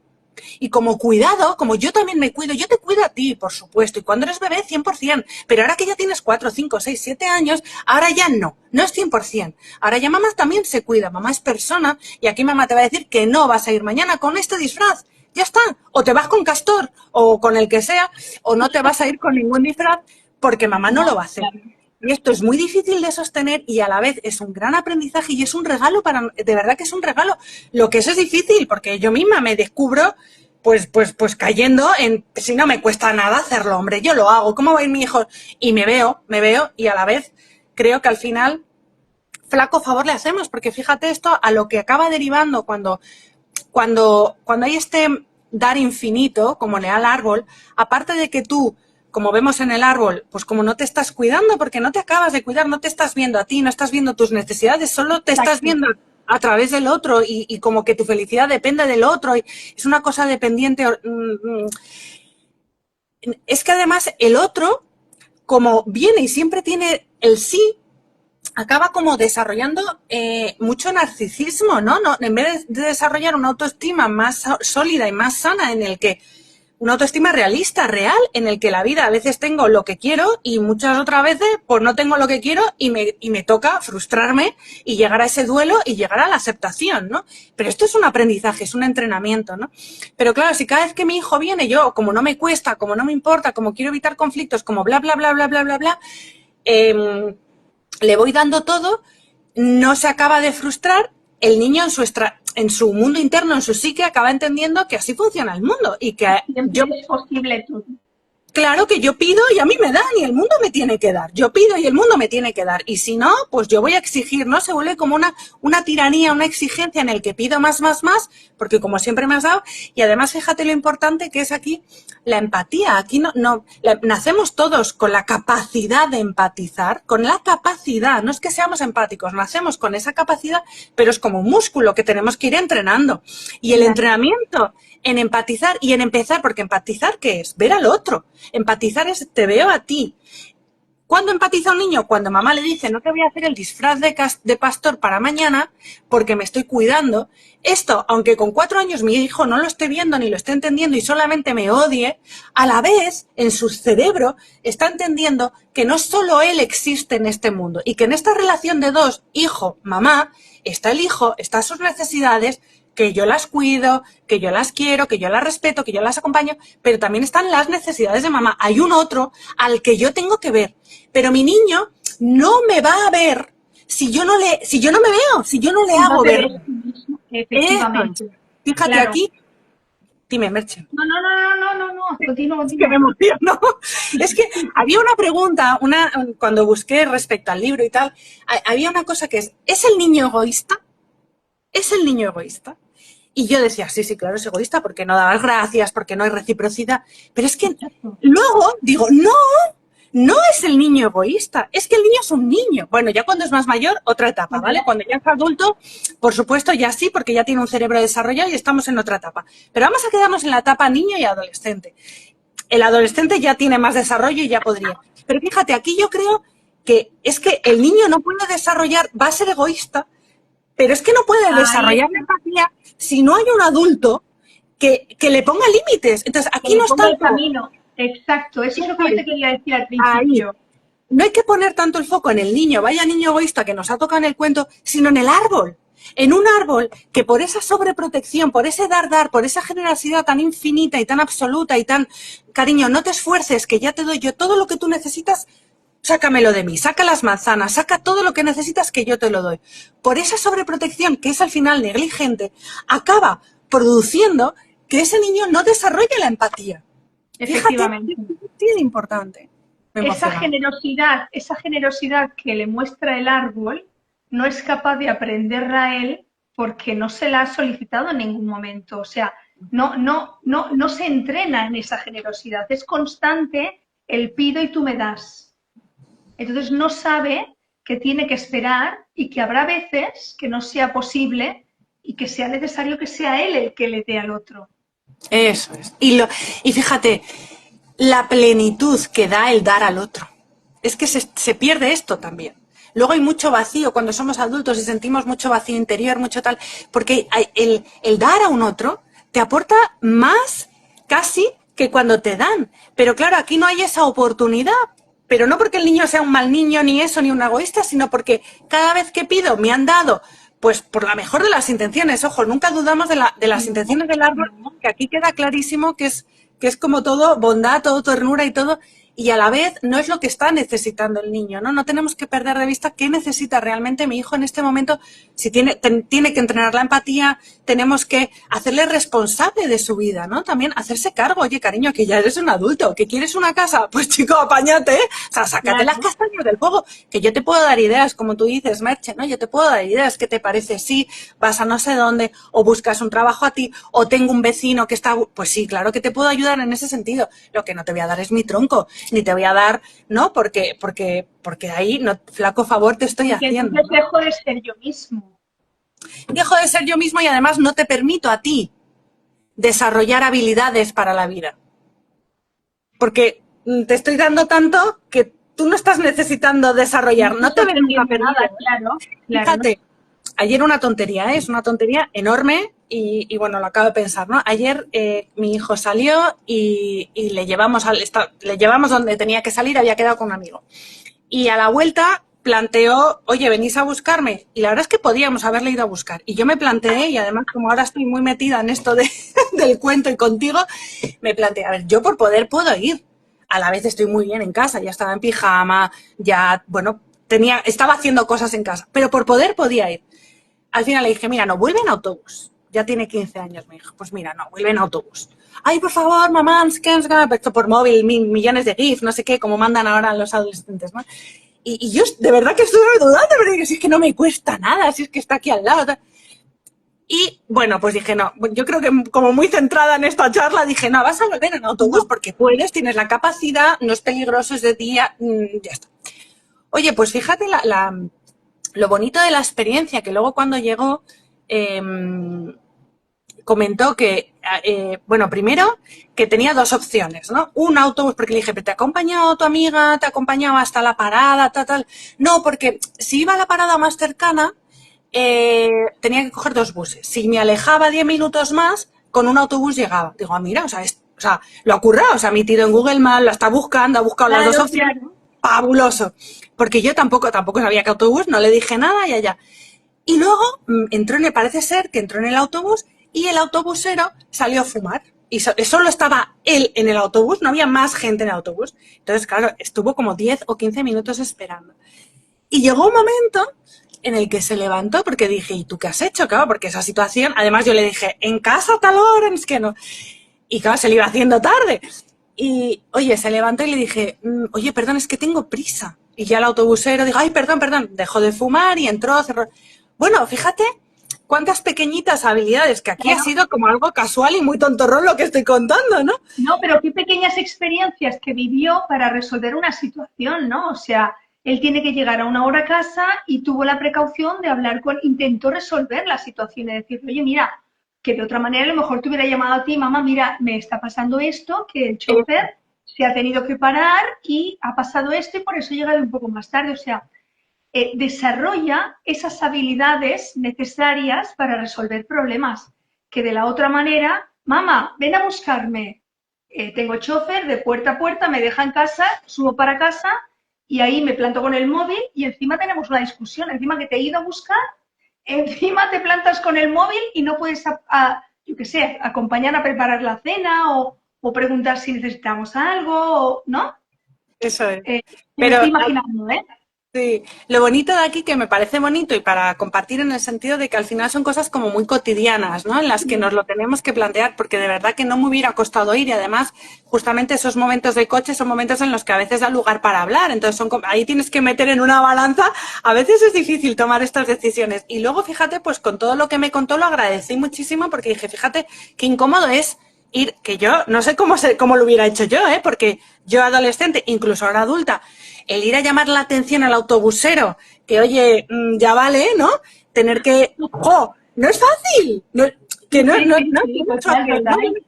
Y como cuidado, como yo también me cuido, yo te cuido a ti, por supuesto, y cuando eres bebé, 100%, pero ahora que ya tienes 4, 5, 6, 7 años, ahora ya no es 100%. Ahora ya mamá también se cuida, mamá es persona, y aquí mamá te va a decir que no vas a ir mañana con este disfraz. Ya está, o te vas con Castor, o con el que sea, o no te vas a ir con ningún disfraz, porque mamá no lo va a hacer. Y esto es muy difícil de sostener y a la vez es un gran aprendizaje y es un regalo de verdad que es un regalo. Lo que es difícil porque yo misma me descubro pues cayendo en, si no me cuesta nada hacerlo, hombre, yo lo hago, ¿cómo va a ir mi hijo? Y me veo y a la vez creo que al final flaco favor le hacemos porque fíjate esto a lo que acaba derivando cuando hay este dar infinito, como le da al árbol, aparte de que tú, como vemos en el árbol, pues como no te estás cuidando, porque no te acabas de cuidar, no te estás viendo a ti, no estás viendo tus necesidades, solo te estás Exacto. viendo a través del otro y como que tu felicidad depende del otro y es una cosa dependiente. Es que además el otro, como viene y siempre tiene el sí, acaba como desarrollando mucho narcisismo, ¿no? No, en vez de desarrollar una autoestima más sólida y más sana en el que una autoestima realista, real, en el que la vida a veces tengo lo que quiero y muchas otras veces pues no tengo lo que quiero y me toca frustrarme y llegar a ese duelo y llegar a la aceptación, ¿no? Pero esto es un aprendizaje, es un entrenamiento, ¿no? Pero claro, si cada vez que mi hijo viene yo, como no me cuesta, como no me importa, como quiero evitar conflictos, como bla, bla, bla, bla, bla, bla, bla, le voy dando todo, no se acaba de frustrar, el niño en su mundo interno, en su psique, acaba entendiendo que así funciona el mundo y que Siempre yo es posible todo. claro que yo pido y a mí me dan y el mundo me tiene que dar. Yo pido y el mundo me tiene que dar. Y si no, pues yo voy a exigir, ¿no? Se vuelve como una tiranía, una exigencia en el que pido más, porque como siempre me has dado. Y además, fíjate lo importante que es aquí la empatía. Aquí nacemos todos con la capacidad de empatizar, con la capacidad. No es que seamos empáticos, nacemos con esa capacidad, pero es como un músculo que tenemos que ir entrenando. Y el Claro. entrenamiento en empatizar y en empezar, porque empatizar, ¿qué es? Ver al otro. Empatizar es te veo a ti. ¿Cuándo empatiza un niño? Cuando mamá le dice, no te voy a hacer el disfraz de pastor para mañana porque me estoy cuidando. Esto, aunque con 4 años mi hijo no lo esté viendo ni lo esté entendiendo y solamente me odie, a la vez en su cerebro está entendiendo que no solo él existe en este mundo y que en esta relación de dos, hijo, mamá, está el hijo, están sus necesidades, que yo las cuido, que yo las quiero, que yo las respeto, que yo las acompaño, pero también están las necesidades de mamá. Hay un otro al que yo tengo que ver, pero mi niño no me va a ver si yo no me veo, si yo no le hago ver. Eso es. Efectivamente. Fíjate Claro. aquí, dime, Merche. No, no, no, no, no, no, no. Continúa, Es que me continúa. emociono. Es que había una pregunta, cuando busqué respecto al libro y tal, había una cosa que ¿es el niño egoísta? ¿Es el niño egoísta? Y yo decía, sí, sí, claro, es egoísta porque no da las gracias, porque no hay reciprocidad. Pero es que Exacto. luego digo, no, no es el niño egoísta, es que el niño es un niño. Bueno, ya cuando es más mayor, otra etapa, ¿vale? Cuando ya es adulto, por supuesto, ya sí, porque ya tiene un cerebro desarrollado y estamos en otra etapa. Pero vamos a quedarnos en la etapa niño y adolescente. El adolescente ya tiene más desarrollo y ya podría. Pero fíjate, aquí yo creo que es que el niño no puede desarrollar, va a ser egoísta, pero es que no puede Ahí, desarrollar la empatía si no hay un adulto que le ponga límites. Entonces, que aquí le no es ponga el tanto camino. Exacto. Eso es lo que yo te quería decir al ahí. principio. No hay que poner tanto el foco en el niño, vaya niño egoísta que nos ha tocado en el cuento, sino en el árbol. En un árbol que por esa sobreprotección, por ese dar, por esa generosidad tan infinita y tan absoluta y tan, cariño, no te esfuerces, que ya te doy yo todo lo que tú necesitas, sácamelo de mí, saca las manzanas, saca todo lo que necesitas que yo te lo doy. Por esa sobreprotección, que es al final negligente, acaba produciendo que ese niño no desarrolle la empatía. Fíjate, Efectivamente. sí es importante. Me emociona. Esa generosidad que le muestra el árbol, no es capaz de aprenderla a él porque no se la ha solicitado en ningún momento. O sea, no se entrena en esa generosidad. Es constante el pido y tú me das. Entonces no sabe que tiene que esperar y que habrá veces que no sea posible y que sea necesario que sea él el que le dé al otro. Eso es. Y fíjate, la plenitud que da el dar al otro. Es que se pierde esto también. Luego hay mucho vacío cuando somos adultos y sentimos mucho vacío interior, mucho tal, porque el dar a un otro te aporta más casi que cuando te dan. Pero claro, aquí no hay esa oportunidad. Pero no porque el niño sea un mal niño, ni eso, ni un egoísta, sino porque cada vez que pido me han dado, pues por la mejor de las intenciones. Ojo, nunca dudamos de las No, intenciones del árbol, no. que aquí queda clarísimo que es como todo bondad, todo ternura y todo, y a la vez no es lo que está necesitando el niño, ¿no? No tenemos que perder de vista qué necesita realmente mi hijo en este momento. Si tiene que entrenar la empatía, tenemos que hacerle responsable de su vida, ¿no? También hacerse cargo. Oye, cariño, que ya eres un adulto, que quieres una casa, pues chico, apáñate, ¿eh? O sea, sácate las Claro, castañas del fuego, que yo te puedo dar ideas, como tú dices, Merche, ¿no? Yo te puedo dar ideas, ¿qué te parece? Si vas a no sé dónde, o buscas un trabajo a ti, o tengo un vecino que está, pues sí, claro que te puedo ayudar en ese sentido. Lo que no te voy a dar es mi tronco, ni te voy a dar, ¿no? Porque ahí no, flaco favor te estoy porque haciendo, entonces ¿no? dejo de ser yo mismo. Dejo de ser yo mismo y además no te permito a ti desarrollar habilidades para la vida. Porque te estoy dando tanto que tú no estás necesitando desarrollar. No No te estás ve nunca teniendo perdido, nada, ¿eh? claro, claro, no. Fíjate, ayer una tontería, ¿eh? Es una tontería enorme y bueno, lo acabo de pensar, ¿no? Ayer mi hijo salió y le llevamos donde tenía que salir, había quedado con un amigo. Y a la vuelta planteó, oye, venís a buscarme. Y la verdad es que podíamos haberle ido a buscar. Y yo me planteé, y además como ahora estoy muy metida en esto del cuento y contigo, me planteé, a ver, yo por poder puedo ir. A la vez estoy muy bien en casa, ya estaba en pijama, ya, bueno, estaba haciendo cosas en casa, pero por poder podía ir. Al final le dije, mira, no, vuelve en autobús. Ya tiene 15 años, me dijo. Pues mira, no, vuelve en autobús. Ay, por favor, mamá, esto por móvil, millones de GIF, no sé qué, como mandan ahora los adolescentes, ¿no? Y yo de verdad que estuve dudando, pero digo, si es que no me cuesta nada, si es que está aquí al lado. Y bueno, pues dije, no, yo creo que como muy centrada en esta charla, dije, no, vas a volver en autobús porque puedes, tienes la capacidad, no es peligroso, es de día, ya está. Oye, pues fíjate lo bonito de la experiencia, que luego cuando llegó, comentó que, bueno, primero que tenía dos opciones, ¿no? Un autobús, porque le dije, ¿pero te ha acompañado tu amiga? ¿Te ha acompañado hasta la parada? Tal, tal. No, porque si iba a la parada más cercana, tenía que coger dos buses. Si me alejaba 10 minutos más, con un autobús llegaba. Digo, mira, o sea, lo ha currado, o sea, ha metido en Google Maps, la está buscando, ha buscado las dos Claro, opciones. claro. Fabuloso. Porque yo tampoco sabía que autobús, no le dije nada y allá. Y luego parece ser que entró en el autobús y el autobusero salió a fumar. Y solo estaba él en el autobús, no había más gente en el autobús. Entonces, claro, estuvo como 10 o 15 minutos esperando. Y llegó un momento en el que se levantó porque dije, ¿y tú qué has hecho? Claro, porque esa situación, además yo le dije, en casa a tal hora, es que no. Y claro, se le iba haciendo tarde. Y, oye, se levantó y le dije, oye, perdón, es que tengo prisa. Y ya el autobusero dijo, ay, perdón, perdón, dejó de fumar y entró, cerró. Bueno, fíjate cuántas pequeñitas habilidades, que aquí ha Claro. sido como algo casual y muy tontorrón lo que estoy contando, ¿no? No, pero qué pequeñas experiencias que vivió para resolver una situación, ¿no? O sea, él tiene que llegar a una hora a casa y tuvo la precaución de hablar intentó resolver la situación y decir, oye, mira, que de otra manera a lo mejor te hubiera llamado a ti, mamá, mira, me está pasando esto, que el chofer se ha tenido que parar y ha pasado esto y por eso he llegado un poco más tarde. O sea, desarrolla esas habilidades necesarias para resolver problemas, que de la otra manera, mamá, ven a buscarme, tengo chofer de puerta a puerta, me deja en casa, subo para casa y ahí me planto con el móvil y encima tenemos una discusión, encima que te he ido a buscar, encima te plantas con el móvil y no puedes, yo qué sé, acompañar a preparar la cena o preguntar si necesitamos algo, ¿no? Eso es. Me Pero estoy imaginando, ¿eh? sí, lo bonito de aquí, que me parece bonito y para compartir en el sentido de que al final son cosas como muy cotidianas, ¿no? En las que nos lo tenemos que plantear, porque de verdad que no me hubiera costado ir y además justamente esos momentos de coche son momentos en los que a veces da lugar para hablar, entonces ahí tienes que meter en una balanza, a veces es difícil tomar estas decisiones. Y luego fíjate, pues con todo lo que me contó lo agradecí muchísimo porque dije, fíjate qué incómodo es ir, que yo no sé cómo lo hubiera hecho yo, ¿eh? Porque yo adolescente, incluso ahora adulta, el ir a llamar la atención al autobusero, que oye, ya vale, ¿no? Tener que, ¡jo! No es fácil, no, que Sí, no, sí, no, sí, no, sí, mucho, total, no, total.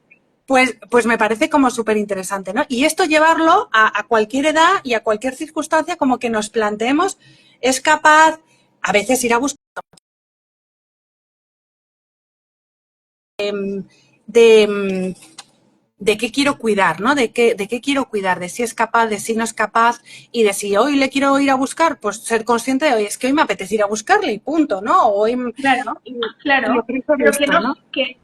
pues me parece como súper interesante, ¿no? Y esto llevarlo a cualquier edad y a cualquier circunstancia, como que nos planteemos, es capaz, a veces ir a buscar de, de qué quiero cuidar, ¿no? De qué quiero cuidar, de si es capaz, de si no es capaz y de si hoy le quiero ir a buscar, pues ser consciente de hoy es que hoy me apetece ir a buscarle y punto, ¿no? Claro, Y claro. ofrezco Pero que esto, no, ¿no?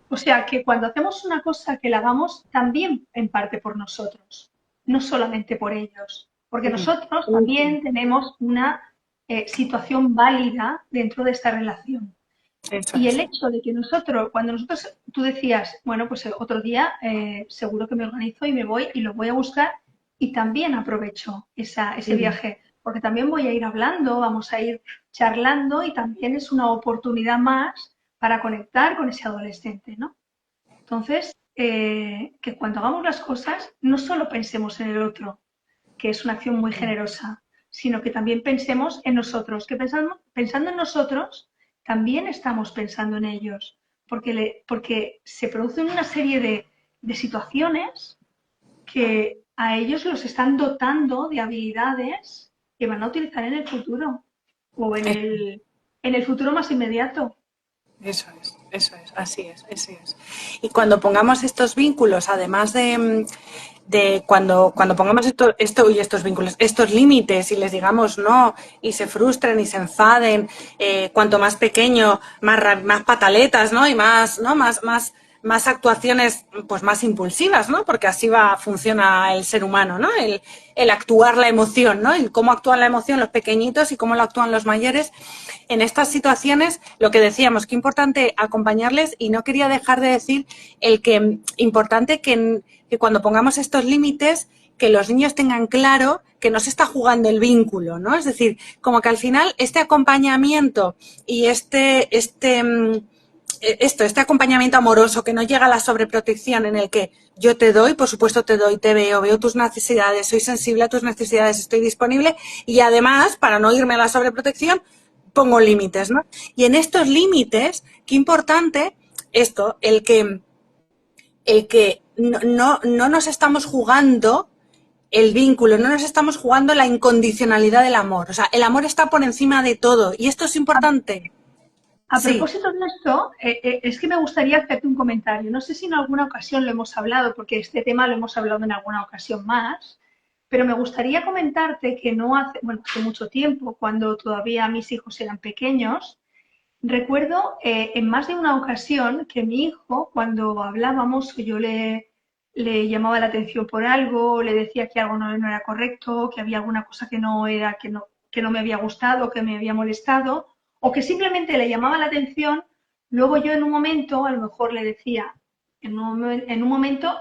o sea, que cuando hacemos una cosa que la hagamos también en parte por nosotros, no solamente por ellos, porque nosotros también tenemos una situación válida dentro de esta relación. Eso Y el es. hecho de que nosotros, cuando nosotros, tú decías, bueno, pues otro día seguro que me organizo y me voy y lo voy a buscar y también aprovecho ese viaje, porque también voy a ir hablando, vamos a ir charlando y también es una oportunidad más para conectar con ese adolescente, ¿no? Entonces, que cuando hagamos las cosas no solo pensemos en el otro, que es una acción muy generosa, sino que también pensemos en nosotros, que pensando en nosotros, también estamos pensando en ellos, porque se producen una serie de situaciones que a ellos los están dotando de habilidades que van a utilizar en el futuro o en el futuro más inmediato. Así es. Y cuando pongamos estos vínculos, además de cuando pongamos esto y estos vínculos, estos límites y les digamos no y se frustren y se enfaden, cuanto más pequeño, más pataletas, ¿no? Y más, ¿no? Más actuaciones pues más impulsivas, ¿no? Porque así funciona el ser humano, ¿no? El actuar la emoción, ¿no? El cómo actúan la emoción los pequeñitos y cómo lo actúan los mayores. En estas situaciones, lo que decíamos, que importante acompañarles y no quería dejar de decir el que importante que cuando pongamos estos límites, que los niños tengan claro que no se está jugando el vínculo, ¿no? Es decir, como que al final este acompañamiento y este acompañamiento amoroso que no llega a la sobreprotección en el que yo te doy, por supuesto te doy, te veo tus necesidades, soy sensible a tus necesidades, estoy disponible y además, para no irme a la sobreprotección, pongo límites, ¿no? Y en estos límites, qué importante esto, el que no nos estamos jugando el vínculo, no nos estamos jugando la incondicionalidad del amor. O sea, el amor está por encima de todo y esto es importante. A Sí. propósito de esto, es que me gustaría hacerte un comentario. No sé si en alguna ocasión lo hemos hablado, porque este tema lo hemos hablado en alguna ocasión más, pero me gustaría comentarte que no hace, bueno, hace mucho tiempo, cuando todavía mis hijos eran pequeños, recuerdo en más de una ocasión que mi hijo, cuando hablábamos, que yo le llamaba la atención por algo, le decía que algo no era correcto, que había alguna cosa que no era, que no me había gustado, que me había molestado, o que simplemente le llamaba la atención, luego yo en un momento, a lo mejor le decía, en un momento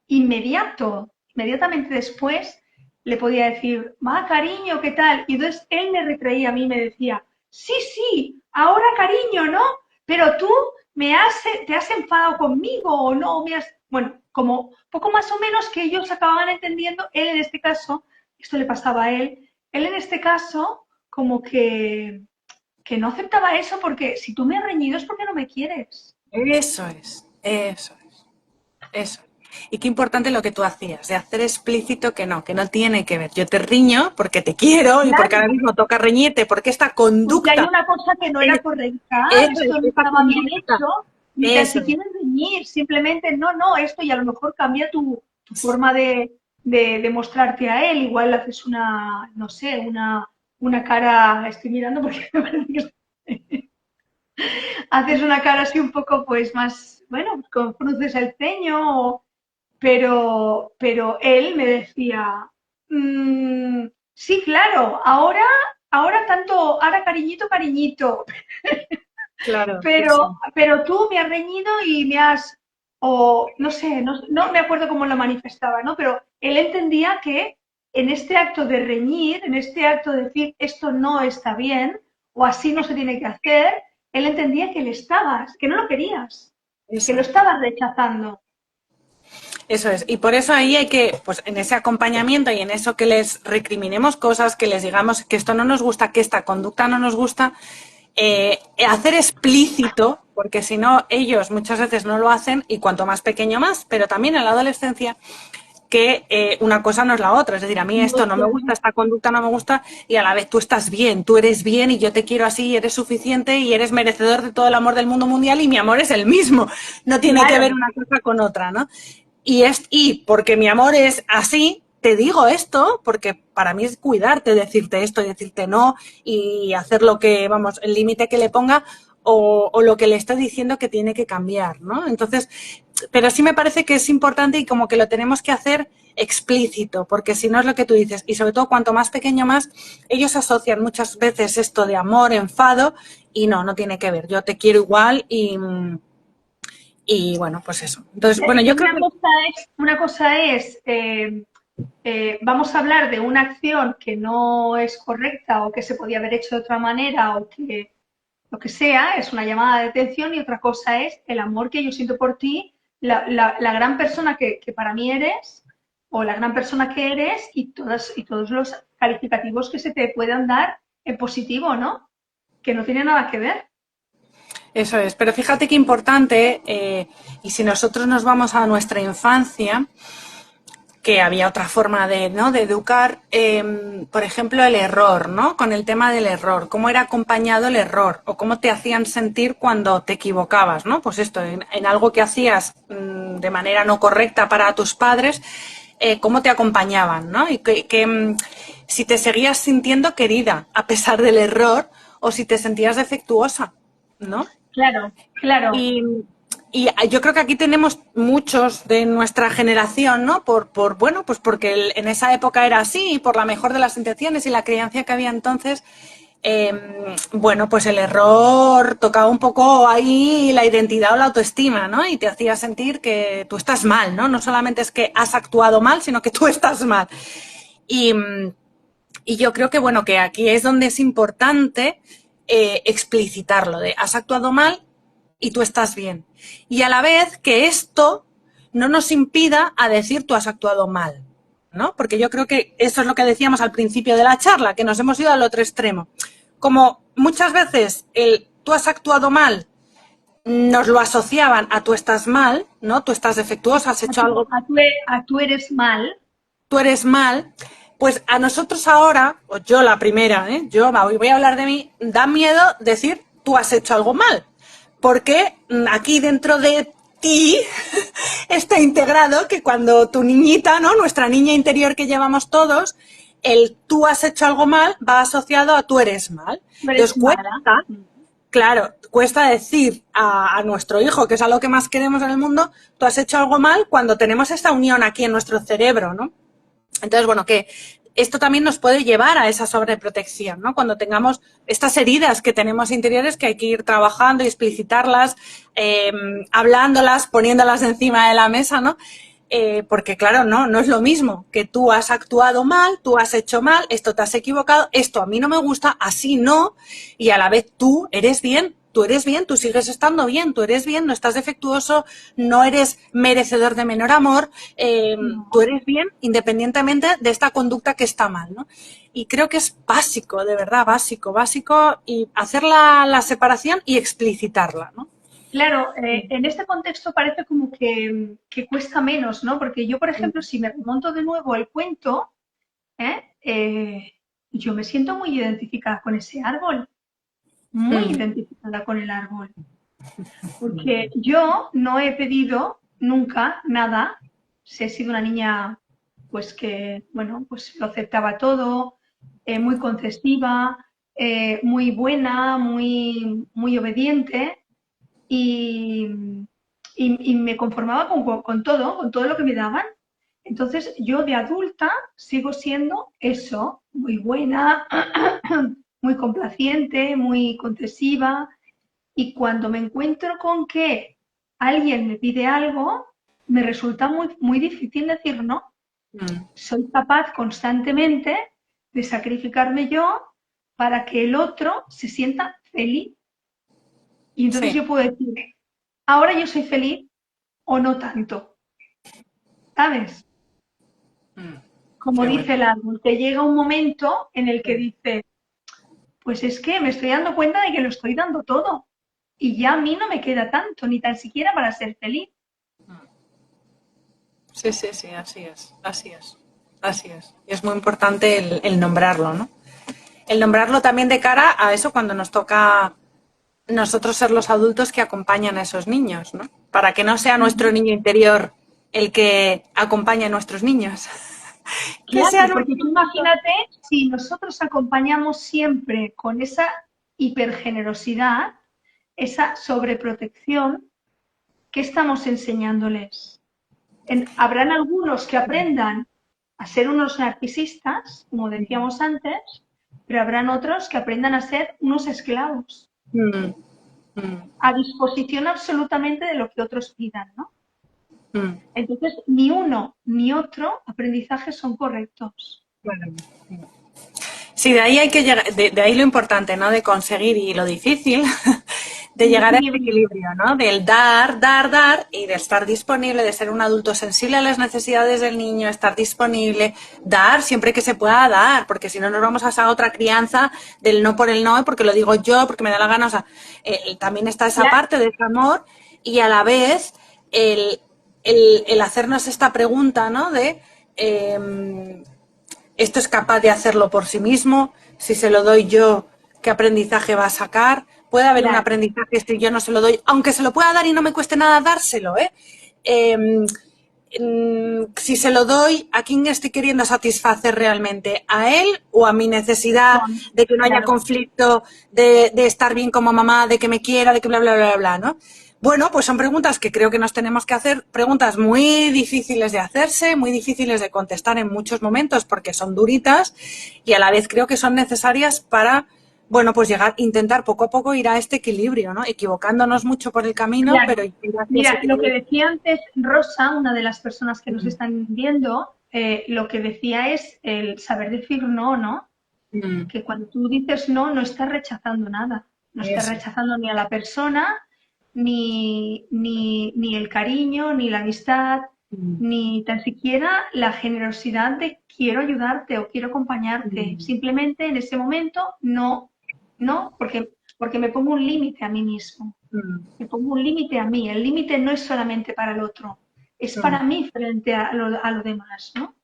inmediatamente después, le podía decir, va, cariño, ¿qué tal? Y entonces él me retraía a mí y me decía, sí, sí, ahora cariño, ¿no? Pero tú te has enfadado conmigo o no me has... Bueno, como poco más o menos que ellos acababan entendiendo, él en este caso, esto le pasaba a él en este caso como que no aceptaba eso porque si tú me has reñido es porque no me quieres. Eso es, eso es, eso. Y qué importante lo que tú hacías, de hacer explícito que no tiene que ver. Yo te riño porque te quiero y porque ahora Claro, mismo toca reñirte, porque esta porque hay conducta, una cosa que no era es, correcta, eso es, esto no esta estaba bien conducta, hecho, ni tan eso es. siquiera reñir, simplemente no, no, esto y a lo mejor cambia tu forma de mostrarte a él, igual haces una, no sé, una cara, estoy mirando porque me parece que haces una cara así un poco pues más, bueno, con cruces el ceño, pero él me decía, sí, claro, ahora tanto, ahora cariñito, cariñito, Claro, sí, sí. pero tú me has reñido y me has, o no sé, no me acuerdo cómo lo manifestaba, ¿no? Pero él entendía que en este acto de reñir, en este acto de decir esto no está bien o así no se tiene que hacer, él entendía que le estabas, que no lo querías, que Eso lo es. estabas rechazando. Eso es. Y por eso ahí hay que, pues en ese acompañamiento y en eso que les recriminemos cosas, que les digamos que esto no nos gusta, que esta conducta no nos gusta, hacer explícito, porque si no, ellos muchas veces no lo hacen y cuanto más pequeño más, pero también en la adolescencia, que una cosa no es la otra. Es decir, a mí No, esto no me gusta, esta conducta no me gusta y a la vez tú estás bien, tú eres bien y yo te quiero así y eres suficiente y eres merecedor de todo el amor del mundo mundial y mi amor es el mismo. No tiene que ver claro, una cosa con otra, ¿no? Y porque mi amor es así, te digo esto, porque para mí es cuidarte, decirte esto y decirte no y hacer lo que, vamos, el límite que le ponga o lo que le estoy diciendo que tiene que cambiar, ¿no? Entonces, pero sí me parece que es importante y como que lo tenemos que hacer explícito, porque si no es lo que tú dices, y sobre todo cuanto más pequeño más, ellos asocian muchas veces esto de amor, enfado, y no tiene que ver. Yo te quiero igual y bueno, pues eso. Entonces, bueno, yo creo que Una cosa es vamos a hablar de una acción que no es correcta o que se podía haber hecho de otra manera o que lo que sea, es una llamada de atención y otra cosa es el amor que yo siento por ti, la gran persona que para mí eres o la gran persona que eres y todos los calificativos que se te puedan dar en positivo, ¿no? Que no tiene nada que ver. eso es. Pero fíjate qué importante, y si nosotros nos vamos a nuestra infancia, que había otra forma de, ¿no? de educar, por ejemplo, el error, ¿no? Con el tema del error, cómo era acompañado el error o cómo te hacían sentir cuando te equivocabas, ¿no? Pues esto, en algo que hacías de manera no correcta para tus padres, cómo te acompañaban, ¿no? Y si te seguías sintiendo querida a pesar del error o si te sentías defectuosa, ¿no? Claro, claro. Y, y yo creo que aquí tenemos muchos de nuestra generación, ¿no? Bueno, pues porque en esa época era así y por la mejor de las intenciones y la crianza que había entonces, bueno, pues el error tocaba un poco ahí la identidad o la autoestima, ¿no? Y te hacía sentir que tú estás mal, ¿no? No solamente es que has actuado mal, sino que tú estás mal. Y, y yo creo que, bueno, que aquí es donde es importante explicitarlo, de has actuado mal y tú estás bien. Y a la vez que esto no nos impida a decir tú has actuado mal, ¿no? Porque yo creo que eso es lo que decíamos al principio de la charla, que nos hemos ido al otro extremo. Como muchas veces el tú has actuado mal nos lo asociaban a tú estás mal, ¿no? Tú estás defectuosa, has hecho algo, A tú eres mal. tú eres mal, pues a nosotros ahora, o yo la primera, yo voy a hablar de mí, da miedo decir tú has hecho algo mal, porque aquí dentro de ti está integrado que cuando tu niñita, ¿no? Nuestra niña interior que llevamos todos, el tú has hecho algo mal va asociado a tú eres mal. Tú Entonces eres mala. cuesta, claro, cuesta decir a nuestro hijo, que es a lo que más queremos en el mundo, tú has hecho algo mal cuando tenemos esta unión aquí en nuestro cerebro, ¿no? Entonces, bueno, que esto también nos puede llevar a esa sobreprotección, ¿no? Cuando tengamos estas heridas que tenemos interiores que hay que ir trabajando y explicitarlas, hablándolas, poniéndolas encima de la mesa, ¿no? Porque claro, no es lo mismo que tú has actuado mal, tú has hecho mal, esto te has equivocado, esto a mí no me gusta, así no, y a la vez tú eres bien, tú sigues estando bien, tú eres bien, no estás defectuoso, no eres merecedor de menor amor, tú No. eres bien independientemente de esta conducta que está mal, ¿no? Y creo que es básico, de verdad, básico, y hacer la separación y explicitarla, ¿no? Claro, en este contexto parece como que cuesta menos, ¿no? Porque yo, por ejemplo, si me remonto de nuevo al cuento, ¿eh? Yo me siento muy identificada con ese árbol, muy Mm, identificada con el árbol, porque yo no he pedido nunca nada, si he sido una niña, pues que, bueno, pues lo aceptaba todo, muy concesiva, muy buena, muy obediente, y, y me conformaba con todo lo que me daban. Entonces yo de adulta sigo siendo eso, muy buena, muy complaciente, muy concesiva, y cuando me encuentro con que alguien me pide algo, me resulta muy difícil decir no. mm, Soy capaz constantemente de sacrificarme yo para que el otro se sienta feliz. Y entonces sí. yo puedo decir, ahora yo soy feliz o no tanto, ¿sabes? Mm, Como qué bueno. dice el árbol, que llega un momento en el que dice, pues es que me estoy dando cuenta de que lo estoy dando todo y ya a mí no me queda tanto, ni tan siquiera para ser feliz. Sí, sí, sí, así es, así es, así es. Y es muy importante el nombrarlo, ¿no? El nombrarlo también de cara a eso cuando nos toca nosotros ser los adultos que acompañan a esos niños, ¿no? Para que no sea nuestro Ujú. niño interior el que acompaña a nuestros niños. Que sea Claro, porque nuestro tú niño. imagínate si nosotros acompañamos siempre con esa hipergenerosidad, esa sobreprotección, ¿qué estamos enseñándoles? Habrán algunos que aprendan a ser unos narcisistas, como decíamos antes, pero habrán otros que aprendan a ser unos esclavos, Mm, mm, a disposición absolutamente de lo que otros pidan, ¿no? mm. Entonces, ni uno ni otro aprendizaje son correctos. Bueno. Sí, de ahí hay que llegar, de ahí lo importante, ¿no? De conseguir y lo difícil, de Un llegar a ese equilibrio. equilibrio, ¿no? Del dar y de estar disponible, de ser un adulto sensible a las necesidades del niño, estar disponible, dar siempre que se pueda dar, porque si no nos vamos a esa otra crianza del no por el no, porque lo digo yo, porque me da la gana, o sea, también está esa La- parte de ese amor y a la vez el, el hacernos esta pregunta, ¿no? De esto es capaz de hacerlo por sí mismo, si se lo doy yo, ¿qué aprendizaje va a sacar? Puede haber un claro, aprendizaje si yo no se lo doy, aunque se lo pueda dar y no me cueste nada dárselo, ¿eh? Eh, si se lo doy, ¿a quién estoy queriendo satisfacer realmente? ¿A él o a mi necesidad de que no haya claro. conflicto, de estar bien como mamá, de que me quiera, de que bla, bla, bla, bla, ¿no? Bueno, pues son preguntas que creo que nos tenemos que hacer, preguntas muy difíciles de hacerse, muy difíciles de contestar en muchos momentos porque son duritas y a la vez creo que son necesarias para, bueno, pues llegar, intentar poco a poco ir a este equilibrio, ¿no? Equivocándonos mucho por el camino, pero Claro. ir hacia ese Mira, lo que equilibrio. decía antes Rosa, una de las personas que nos están viendo, lo que decía es el saber decir no, ¿no? Mm, Que cuando tú dices no, no estás rechazando nada. No estás eso. rechazando ni a la persona, ni el cariño, ni la amistad, Mm, ni tan siquiera la generosidad de quiero ayudarte o quiero acompañarte. mm, Simplemente en ese momento no, no, porque porque me pongo un límite a mí mismo, Mm, me pongo un límite a mí. El límite no es solamente para el otro, es mm. para mí frente a lo demás, ¿no?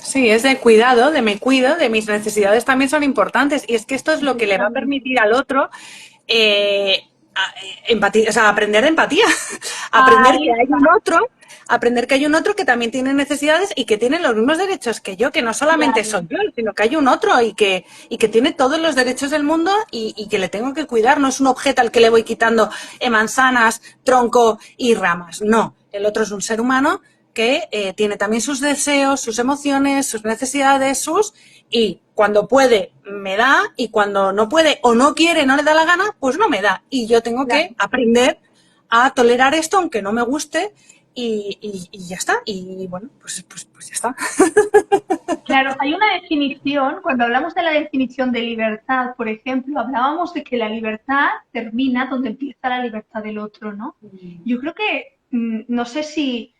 Sí, es de cuidado, de me cuido, de mis necesidades también son importantes. Y es que esto es lo que le va a Efectivamente. permitir al otro eh, empatía, o sea, aprender de empatía, aprender que Ahí hay está, un otro, aprender que hay un otro que también tiene necesidades y que tiene los mismos derechos que yo, que no solamente claro, soy yo, sino que hay un otro y que tiene todos los derechos del mundo y que le tengo que cuidar. No es un objeto al que le voy quitando manzanas, tronco y ramas. No, el otro es un ser humano que tiene también sus deseos, sus emociones, sus necesidades, y cuando puede me da y cuando no puede o no quiere, no le da la gana, pues no me da. Y yo tengo que claro. aprender a tolerar esto aunque no me guste y ya está. Y bueno, pues ya está. Claro, hay una definición, cuando hablamos de la definición de libertad, por ejemplo, hablábamos de que la libertad termina donde empieza la libertad del otro, ¿no? Yo creo que, no sé si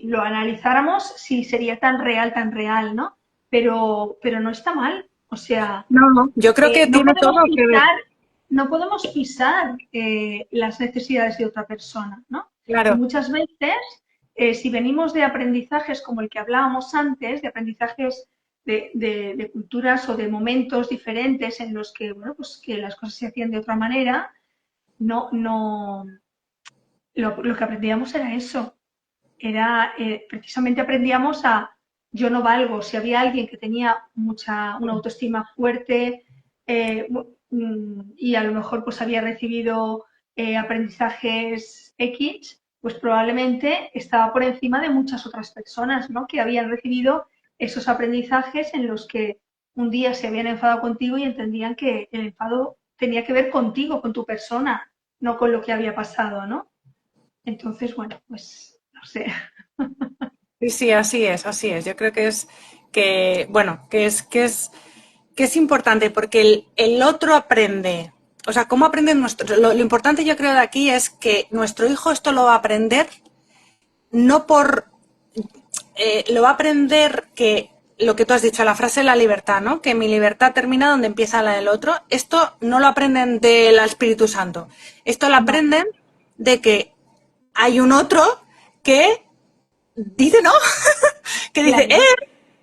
lo analizáramos, si sería tan real, ¿no? Pero no está mal. O sea, No, no, yo creo que no tiene todo podemos que ver. pisar, no podemos pisar las necesidades de otra persona, ¿no? Y Claro. muchas veces, si venimos de aprendizajes como el que hablábamos antes, de aprendizajes de culturas o de momentos diferentes en los que, bueno, pues que las cosas se hacían de otra manera, no, lo que aprendíamos era eso, era precisamente aprendíamos a yo no valgo. Si había alguien que tenía una autoestima fuerte y a lo mejor pues había recibido aprendizajes X, pues probablemente estaba por encima de muchas otras personas, ¿no? Que habían recibido esos aprendizajes en los que un día se habían enfadado contigo y entendían que el enfado tenía que ver contigo, con tu persona, no con lo que había pasado, ¿no? Entonces, bueno, pues no sé. Sí, sí, así es, así es. Yo creo que es que, bueno, que es importante porque el otro aprende. O sea, ¿cómo aprende nuestro? Lo importante yo creo de aquí es que nuestro hijo esto lo va a aprender no por lo va a aprender que lo que tú has dicho, la frase de la libertad, ¿no? Que mi libertad termina donde empieza la del otro. Esto no lo aprenden del Espíritu Santo. Esto lo No, aprenden de que hay un otro que dice no, que dice, claro,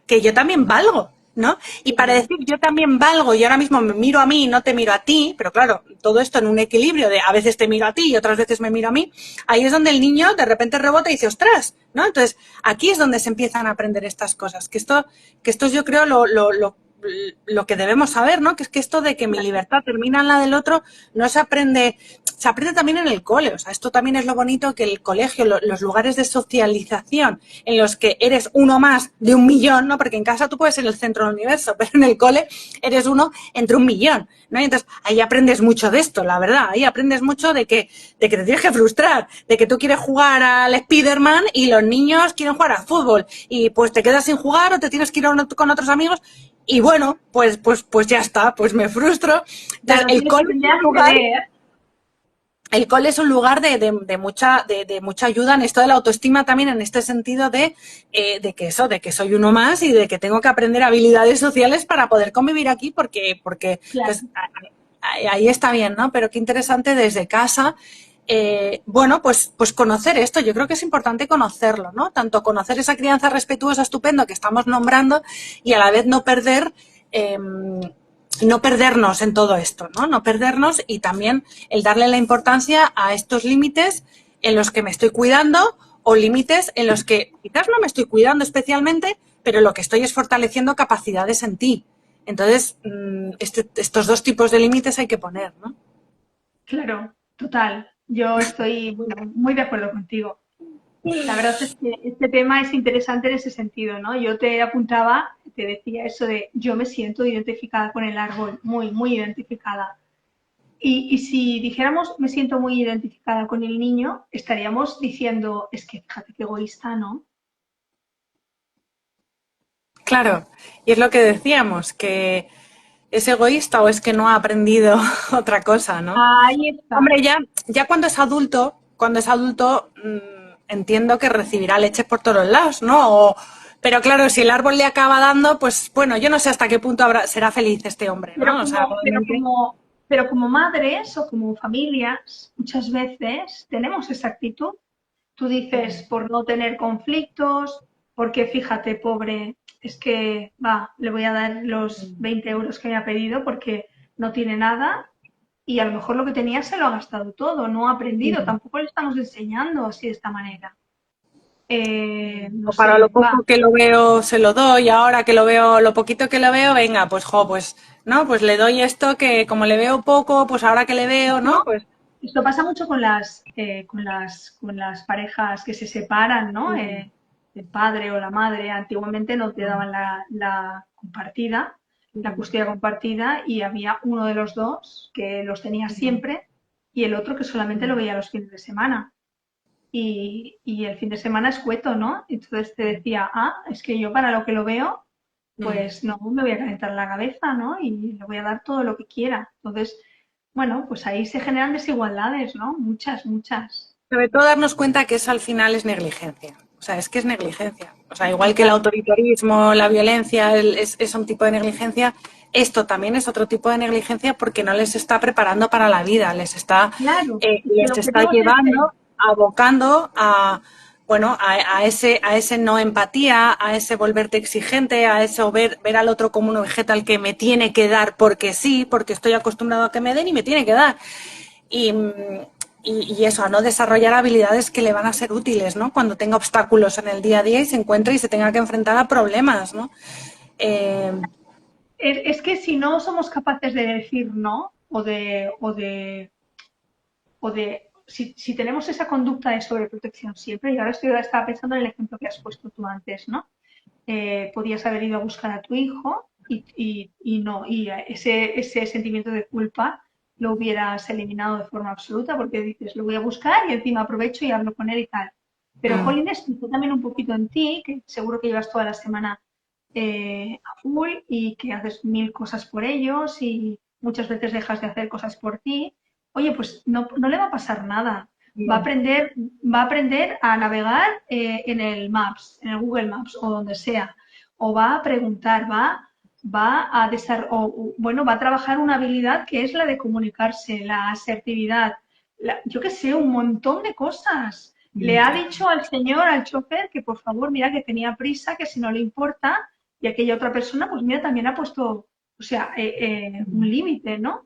que yo también valgo, ¿no? Y para claro, decir yo también valgo y ahora mismo me miro a mí y no te miro a ti, pero claro, todo esto en un equilibrio de a veces te miro a ti y otras veces me miro a mí, ahí es donde el niño de repente rebota y dice, ostras, ¿no? Entonces, aquí es donde se empiezan a aprender estas cosas, que esto yo creo lo que debemos saber, ¿no? Que es que esto de que mi claro. libertad termina en la del otro no se aprende también en el cole. O sea, esto también es lo bonito que el colegio, los lugares de socialización en los que eres uno más de un millón, ¿no? Porque en casa tú puedes ser el centro del universo, pero en el cole eres uno entre un millón, ¿no? Y entonces ahí aprendes mucho de esto, la verdad. Ahí aprendes mucho de que te tienes que frustrar, de que tú quieres jugar al Spiderman y los niños quieren jugar al fútbol y pues te quedas sin jugar o te tienes que ir con otros amigos y bueno, pues ya está, pues me frustro. Entonces, Claro, tienes que aprender a ceder. el cole es un lugar de mucha ayuda en esto de la autoestima también, en este sentido de que soy uno más y de que tengo que aprender habilidades sociales para poder convivir aquí, porque Claro, entonces, ahí está bien, ¿no? Pero qué interesante desde casa. Bueno, pues conocer esto, yo creo que es importante conocerlo, ¿no? Tanto conocer esa crianza respetuosa, estupendo que estamos nombrando y a la vez eh, no perdernos en todo esto, ¿no? No perdernos y también el darle la importancia a estos límites en los que me estoy cuidando o límites en los que quizás no me estoy cuidando especialmente, pero lo que estoy es fortaleciendo capacidades en ti. Entonces, estos dos tipos de límites hay que poner, ¿no? claro, total. Yo estoy, bueno, muy de acuerdo contigo. La verdad es que este tema es interesante en ese sentido, ¿no? Yo te apuntaba, te decía eso de yo me siento identificada con el árbol, muy, muy identificada. Y si dijéramos me siento muy identificada con el niño, estaríamos diciendo, es que fíjate qué egoísta, ¿no? Claro, y es lo que decíamos, que es egoísta o es que no ha aprendido otra cosa, ¿no? Ahí está. Hombre, ya cuando es adulto, entiendo que recibirá leche por todos lados, ¿no? Pero claro, si el árbol le acaba dando, pues bueno, yo no sé hasta qué punto será feliz este hombre, Pero ¿no? O sea, como, pero como, realmente. pero como madres o como familias, muchas veces tenemos esa actitud. Tú dices, por no tener conflictos, porque fíjate, pobre, es que, va, le voy a dar los 20 euros que me ha pedido porque no tiene nada y a lo mejor lo que tenía se lo ha gastado todo, no ha aprendido, tampoco le estamos enseñando así de esta manera. No O para lo sé, va, poco que lo veo se lo doy, ahora que lo veo, lo poquito que lo veo, venga, pues pues, ¿no? Pues le doy esto que como le veo poco, pues ahora que le veo, ¿no? esto, Pues esto pasa mucho con las parejas que se separan, ¿no? El padre o la madre antiguamente no te daban la compartida, la custodia compartida, y había uno de los dos que los tenía siempre y el otro que solamente lo veía los fines de semana. Y el fin de semana es cueto, ¿no? Entonces te decía, ah, es que yo para lo que lo veo, pues no me voy a calentar la cabeza, ¿no? Y le voy a dar todo lo que quiera. Entonces, bueno, pues ahí se generan desigualdades, ¿no? Muchas, muchas. sobre todo darnos cuenta que eso al final es negligencia. O sea, es que es negligencia. O sea, igual que el Total. autoritarismo, la violencia es un tipo de negligencia, esto también es otro tipo de negligencia porque no les está preparando para la vida, Claro, es que el les está objetivo es este. llevando, abocando a, bueno, a ese no empatía, a ese volverte exigente, a eso ver al otro como un objeto al que me tiene que dar porque sí, porque estoy acostumbrado a que me den y me tiene que dar. Y, y eso, a no desarrollar habilidades que le van a ser útiles, ¿no? Cuando tenga obstáculos en el día a día y se encuentre y se tenga que enfrentar a problemas, ¿no? Eh, Es que si no somos capaces de decir no, si tenemos esa conducta de sobreprotección siempre, y ahora estaba pensando en el ejemplo que has puesto tú antes, ¿no? Podías haber ido a buscar a tu hijo y no, y ese sentimiento de culpa lo hubieras eliminado de forma absoluta porque dices, lo voy a buscar y encima aprovecho y hablo con él y tal. Pero, Jolines, tú también un poquito en ti, que seguro que llevas toda la semana a full y que haces mil cosas por ellos y muchas veces dejas de hacer cosas por ti. Oye, pues no le va a pasar nada. Va a aprender, va a aprender a navegar en el Maps, en el Google Maps o donde sea. O va a preguntar, bueno, va a trabajar una habilidad que es la de comunicarse, la asertividad, yo qué sé, un montón de cosas. Le ha dicho al señor, al chofer, que por favor, mira que tenía prisa, que si no le importa, y aquella otra persona, pues mira, también ha puesto, o sea, un límite, ¿no?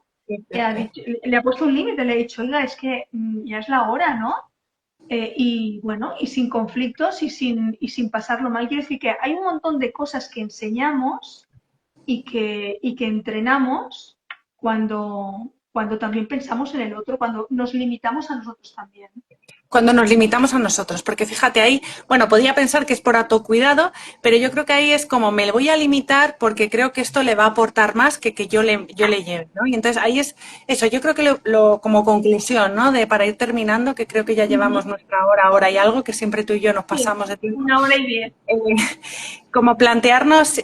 Le ha puesto un límite, le ha dicho, oiga, es que ya es la hora, ¿no? Y bueno, y sin conflictos y sin pasarlo mal. Quiero decir que hay un montón de cosas que enseñamos y que entrenamos cuando también pensamos en el otro, cuando nos limitamos a nosotros también. cuando nos limitamos a nosotros, porque fíjate ahí, bueno, podría pensar que es por autocuidado, pero yo creo que ahí es como me voy a limitar porque creo que esto le va a aportar más que yo le lleve, ¿no? Y entonces ahí es eso, yo creo que como conclusión, ¿no? De para ir terminando, que creo que ya llevamos Ujú. nuestra hora y algo, que siempre tú y yo nos Sí, pasamos de tiempo, 1 hora y 10. eh, como plantearnos,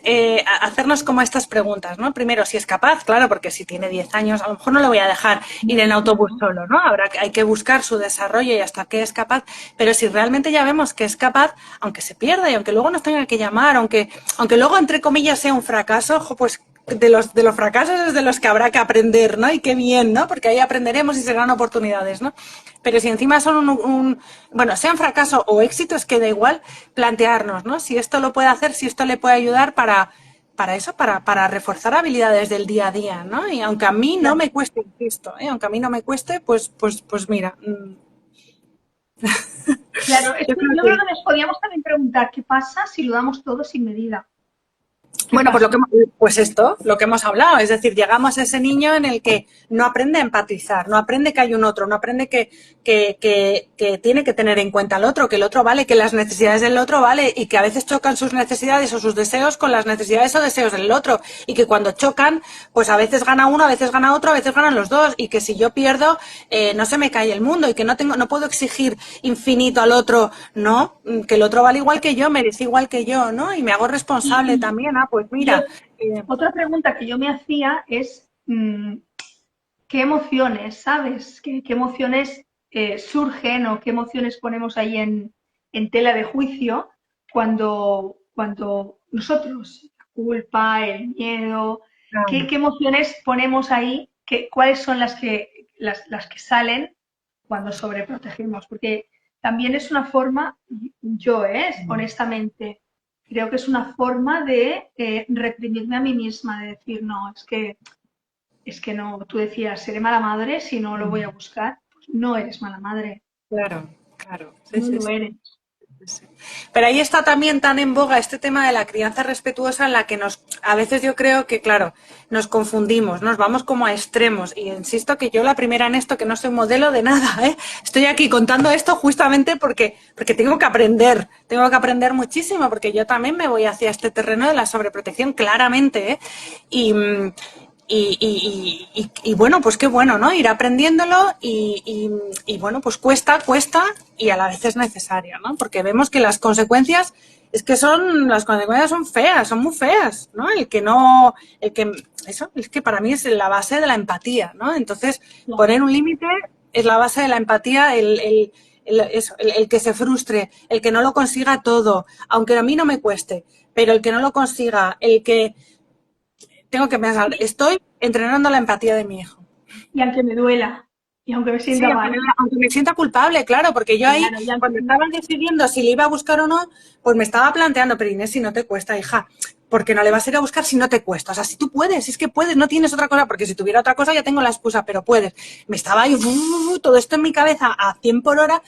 hacernos como estas preguntas, ¿no? Primero, si es capaz, claro, porque si tiene 10 años, a lo mejor no lo voy a dejar ir en autobús No, solo, ¿no? Hay que buscar su desarrollo y hasta qué es capaz, pero si realmente ya vemos que es capaz, aunque se pierda y aunque luego nos tenga que llamar, aunque luego, entre comillas, sea un fracaso, pues de los fracasos es de los que habrá que aprender, ¿no? Y qué bien, ¿no? Porque ahí aprenderemos y serán oportunidades, ¿no? Pero si encima son bueno, sean fracaso o éxito, es que da igual plantearnos, ¿no? Si esto lo puede hacer, si esto le puede ayudar para eso, para reforzar habilidades del día a día, ¿no? Y aunque a mí no claro, me cueste, insisto, aunque a mí no me cueste, pues mira, claro. Es yo que creo yo creo que que nos podíamos también preguntar qué pasa si lo damos todo sin medida. ¿Qué bueno, pasa? pues esto, lo que hemos hablado, es decir, llegamos a ese niño en el que no aprende a empatizar, no aprende que hay un otro, no aprende que tiene que tener en cuenta al otro, que el otro vale, que las necesidades del otro vale y que a veces chocan sus necesidades o sus deseos con las necesidades o deseos del otro y que cuando chocan, pues a veces gana uno, a veces gana otro, a veces ganan los dos y que si yo pierdo, no se me cae el mundo y que no puedo exigir infinito al otro, no, que el otro vale igual que yo, merece igual que yo, ¿no? Y me hago responsable Y, también, pues y yo, mira, otra pregunta que yo me hacía es, ¿qué emociones, sabes? ¿Qué emociones surgen o qué emociones ponemos ahí en tela de juicio cuando nosotros, la culpa, el miedo, ¿qué emociones ponemos ahí cuáles son las que salen cuando sobreprotegemos, porque también es una forma, yo, honestamente, creo que es una forma de reprimirme a mí misma, de decir, no, es que no, tú decías, seré mala madre si no lo voy a buscar. Pues no eres mala madre, Claro, claro. Sí, no sí, lo sí. eres. Sí. Pero ahí está también tan en boga este tema de la crianza respetuosa en la que a veces yo creo que, claro, nos confundimos, nos vamos como a extremos. Y insisto que yo la primera en esto, que no soy modelo de nada, ¿eh? Estoy aquí contando esto justamente porque tengo que aprender muchísimo, porque yo también me voy hacia este terreno de la sobreprotección, claramente, ¿eh? Y, y bueno, pues qué bueno, ¿no? Ir aprendiéndolo y bueno, pues cuesta y a la vez es necesario, ¿no? Porque vemos que las consecuencias las consecuencias son feas, son muy feas, ¿no? Eso es que para mí es la base de la empatía, ¿no? Entonces, Claro. poner un límite es la base de la empatía, el que se frustre, el que no lo consiga todo, aunque a mí no me cueste, pero el que no lo consiga, el que tengo que pensar, estoy entrenando la empatía de mi hijo. Y aunque me duela, y aunque me Sí, sienta mal, aunque me sienta culpable, claro, porque yo ahí, claro, y aunque, cuando estaba decidiendo si le iba a buscar o no, pues me estaba planteando, pero Inés, si no te cuesta, hija, porque no le vas a ir a buscar si no te cuesta. O sea, si tú puedes, es que puedes, no tienes otra cosa, porque si tuviera otra cosa ya tengo la excusa, pero puedes. Me estaba ahí, todo esto en mi cabeza a 100 por hora,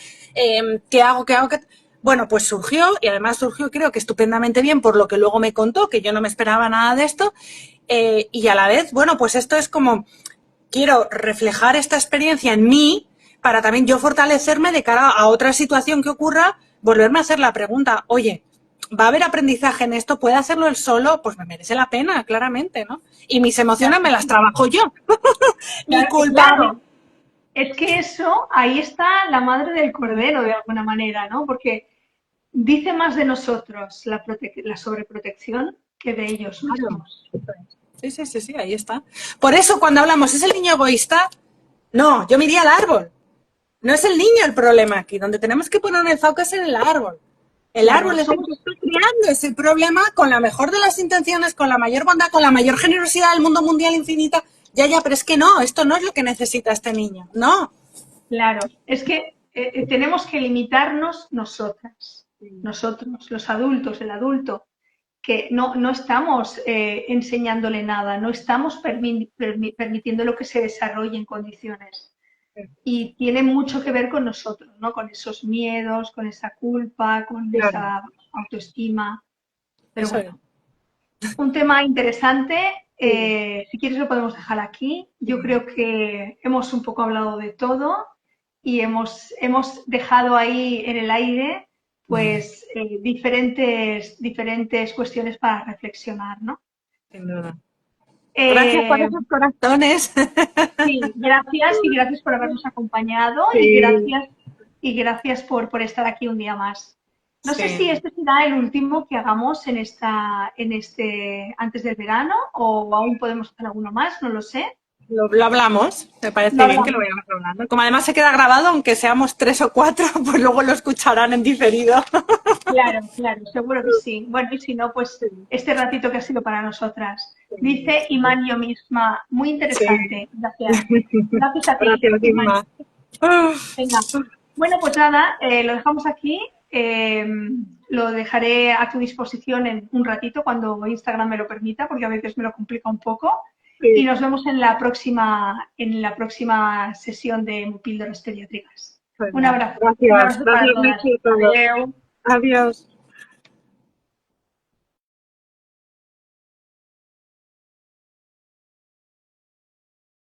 ¿qué hago? ¿Qué hago? Bueno, pues surgió, y además surgió creo que estupendamente bien por lo que luego me contó, que yo no me esperaba nada de esto, y a la vez, bueno, pues esto es como quiero reflejar esta experiencia en mí para también yo fortalecerme de cara a otra situación que ocurra, volverme a hacer la pregunta, oye, ¿va a haber aprendizaje en esto? ¿Puede hacerlo él solo? Pues me merece la pena, claramente, ¿no? Y mis emociones me las trabajo yo. Mi culpa. claro, es que eso, ahí está la madre del cordero de alguna manera, ¿no? Porque dice más de nosotros la sobreprotección que de ellos Claro. mismos. Sí, sí, sí, sí, ahí está. Por eso cuando hablamos, ¿es el niño egoísta? No, yo me iría al árbol. No es el niño el problema aquí. Donde tenemos que poner el foco es en el árbol. El Claro, árbol es el somos, que está creando ese problema con la mejor de las intenciones, con la mayor bondad, con la mayor generosidad del mundo mundial infinita. Ya, ya, pero es que no, esto no es lo que necesita este niño. No. claro, es que tenemos que limitarnos nosotras, nosotros, los adultos, el adulto, que no estamos enseñándole nada, no estamos permitiendo lo que se desarrolle en condiciones. Y tiene mucho que ver con nosotros, ¿no? Con esos miedos, con esa culpa, con Claro, esa autoestima. Pero eso es. bueno, un tema interesante. Sí, Si quieres lo podemos dejar aquí. Yo creo que hemos un poco hablado de todo y hemos dejado ahí en el aire pues diferentes cuestiones para reflexionar, ¿no? sin duda. Gracias por Eh, esos corazones. sí, gracias y gracias por habernos acompañado Sí, y gracias por estar aquí un día más. No sé si sí. este será el último que hagamos antes del verano o aún podemos hacer alguno más, no lo sé. Lo hablamos. Me Lo parece bien que lo hablamos. vayamos hablando. Como además se queda grabado, aunque seamos 3 o 4, pues luego lo escucharán en diferido. Claro, claro, seguro que sí. Bueno, y si no, pues este ratito que ha sido para nosotras. Dice Iman yo misma, muy Sí. interesante. Gracias. Gracias a ti, Gracias, Iman. Inma. Uf. Venga. Bueno, pues nada, lo dejamos aquí. Lo dejaré a tu disposición en un ratito cuando Instagram me lo permita, porque a veces me lo complica un poco. Y Sí. nos vemos en la próxima sesión de Píldoras Pediátricas. Venga, Un gracias. abrazo para Gracias todas. mucho a todos. Adiós. Adiós.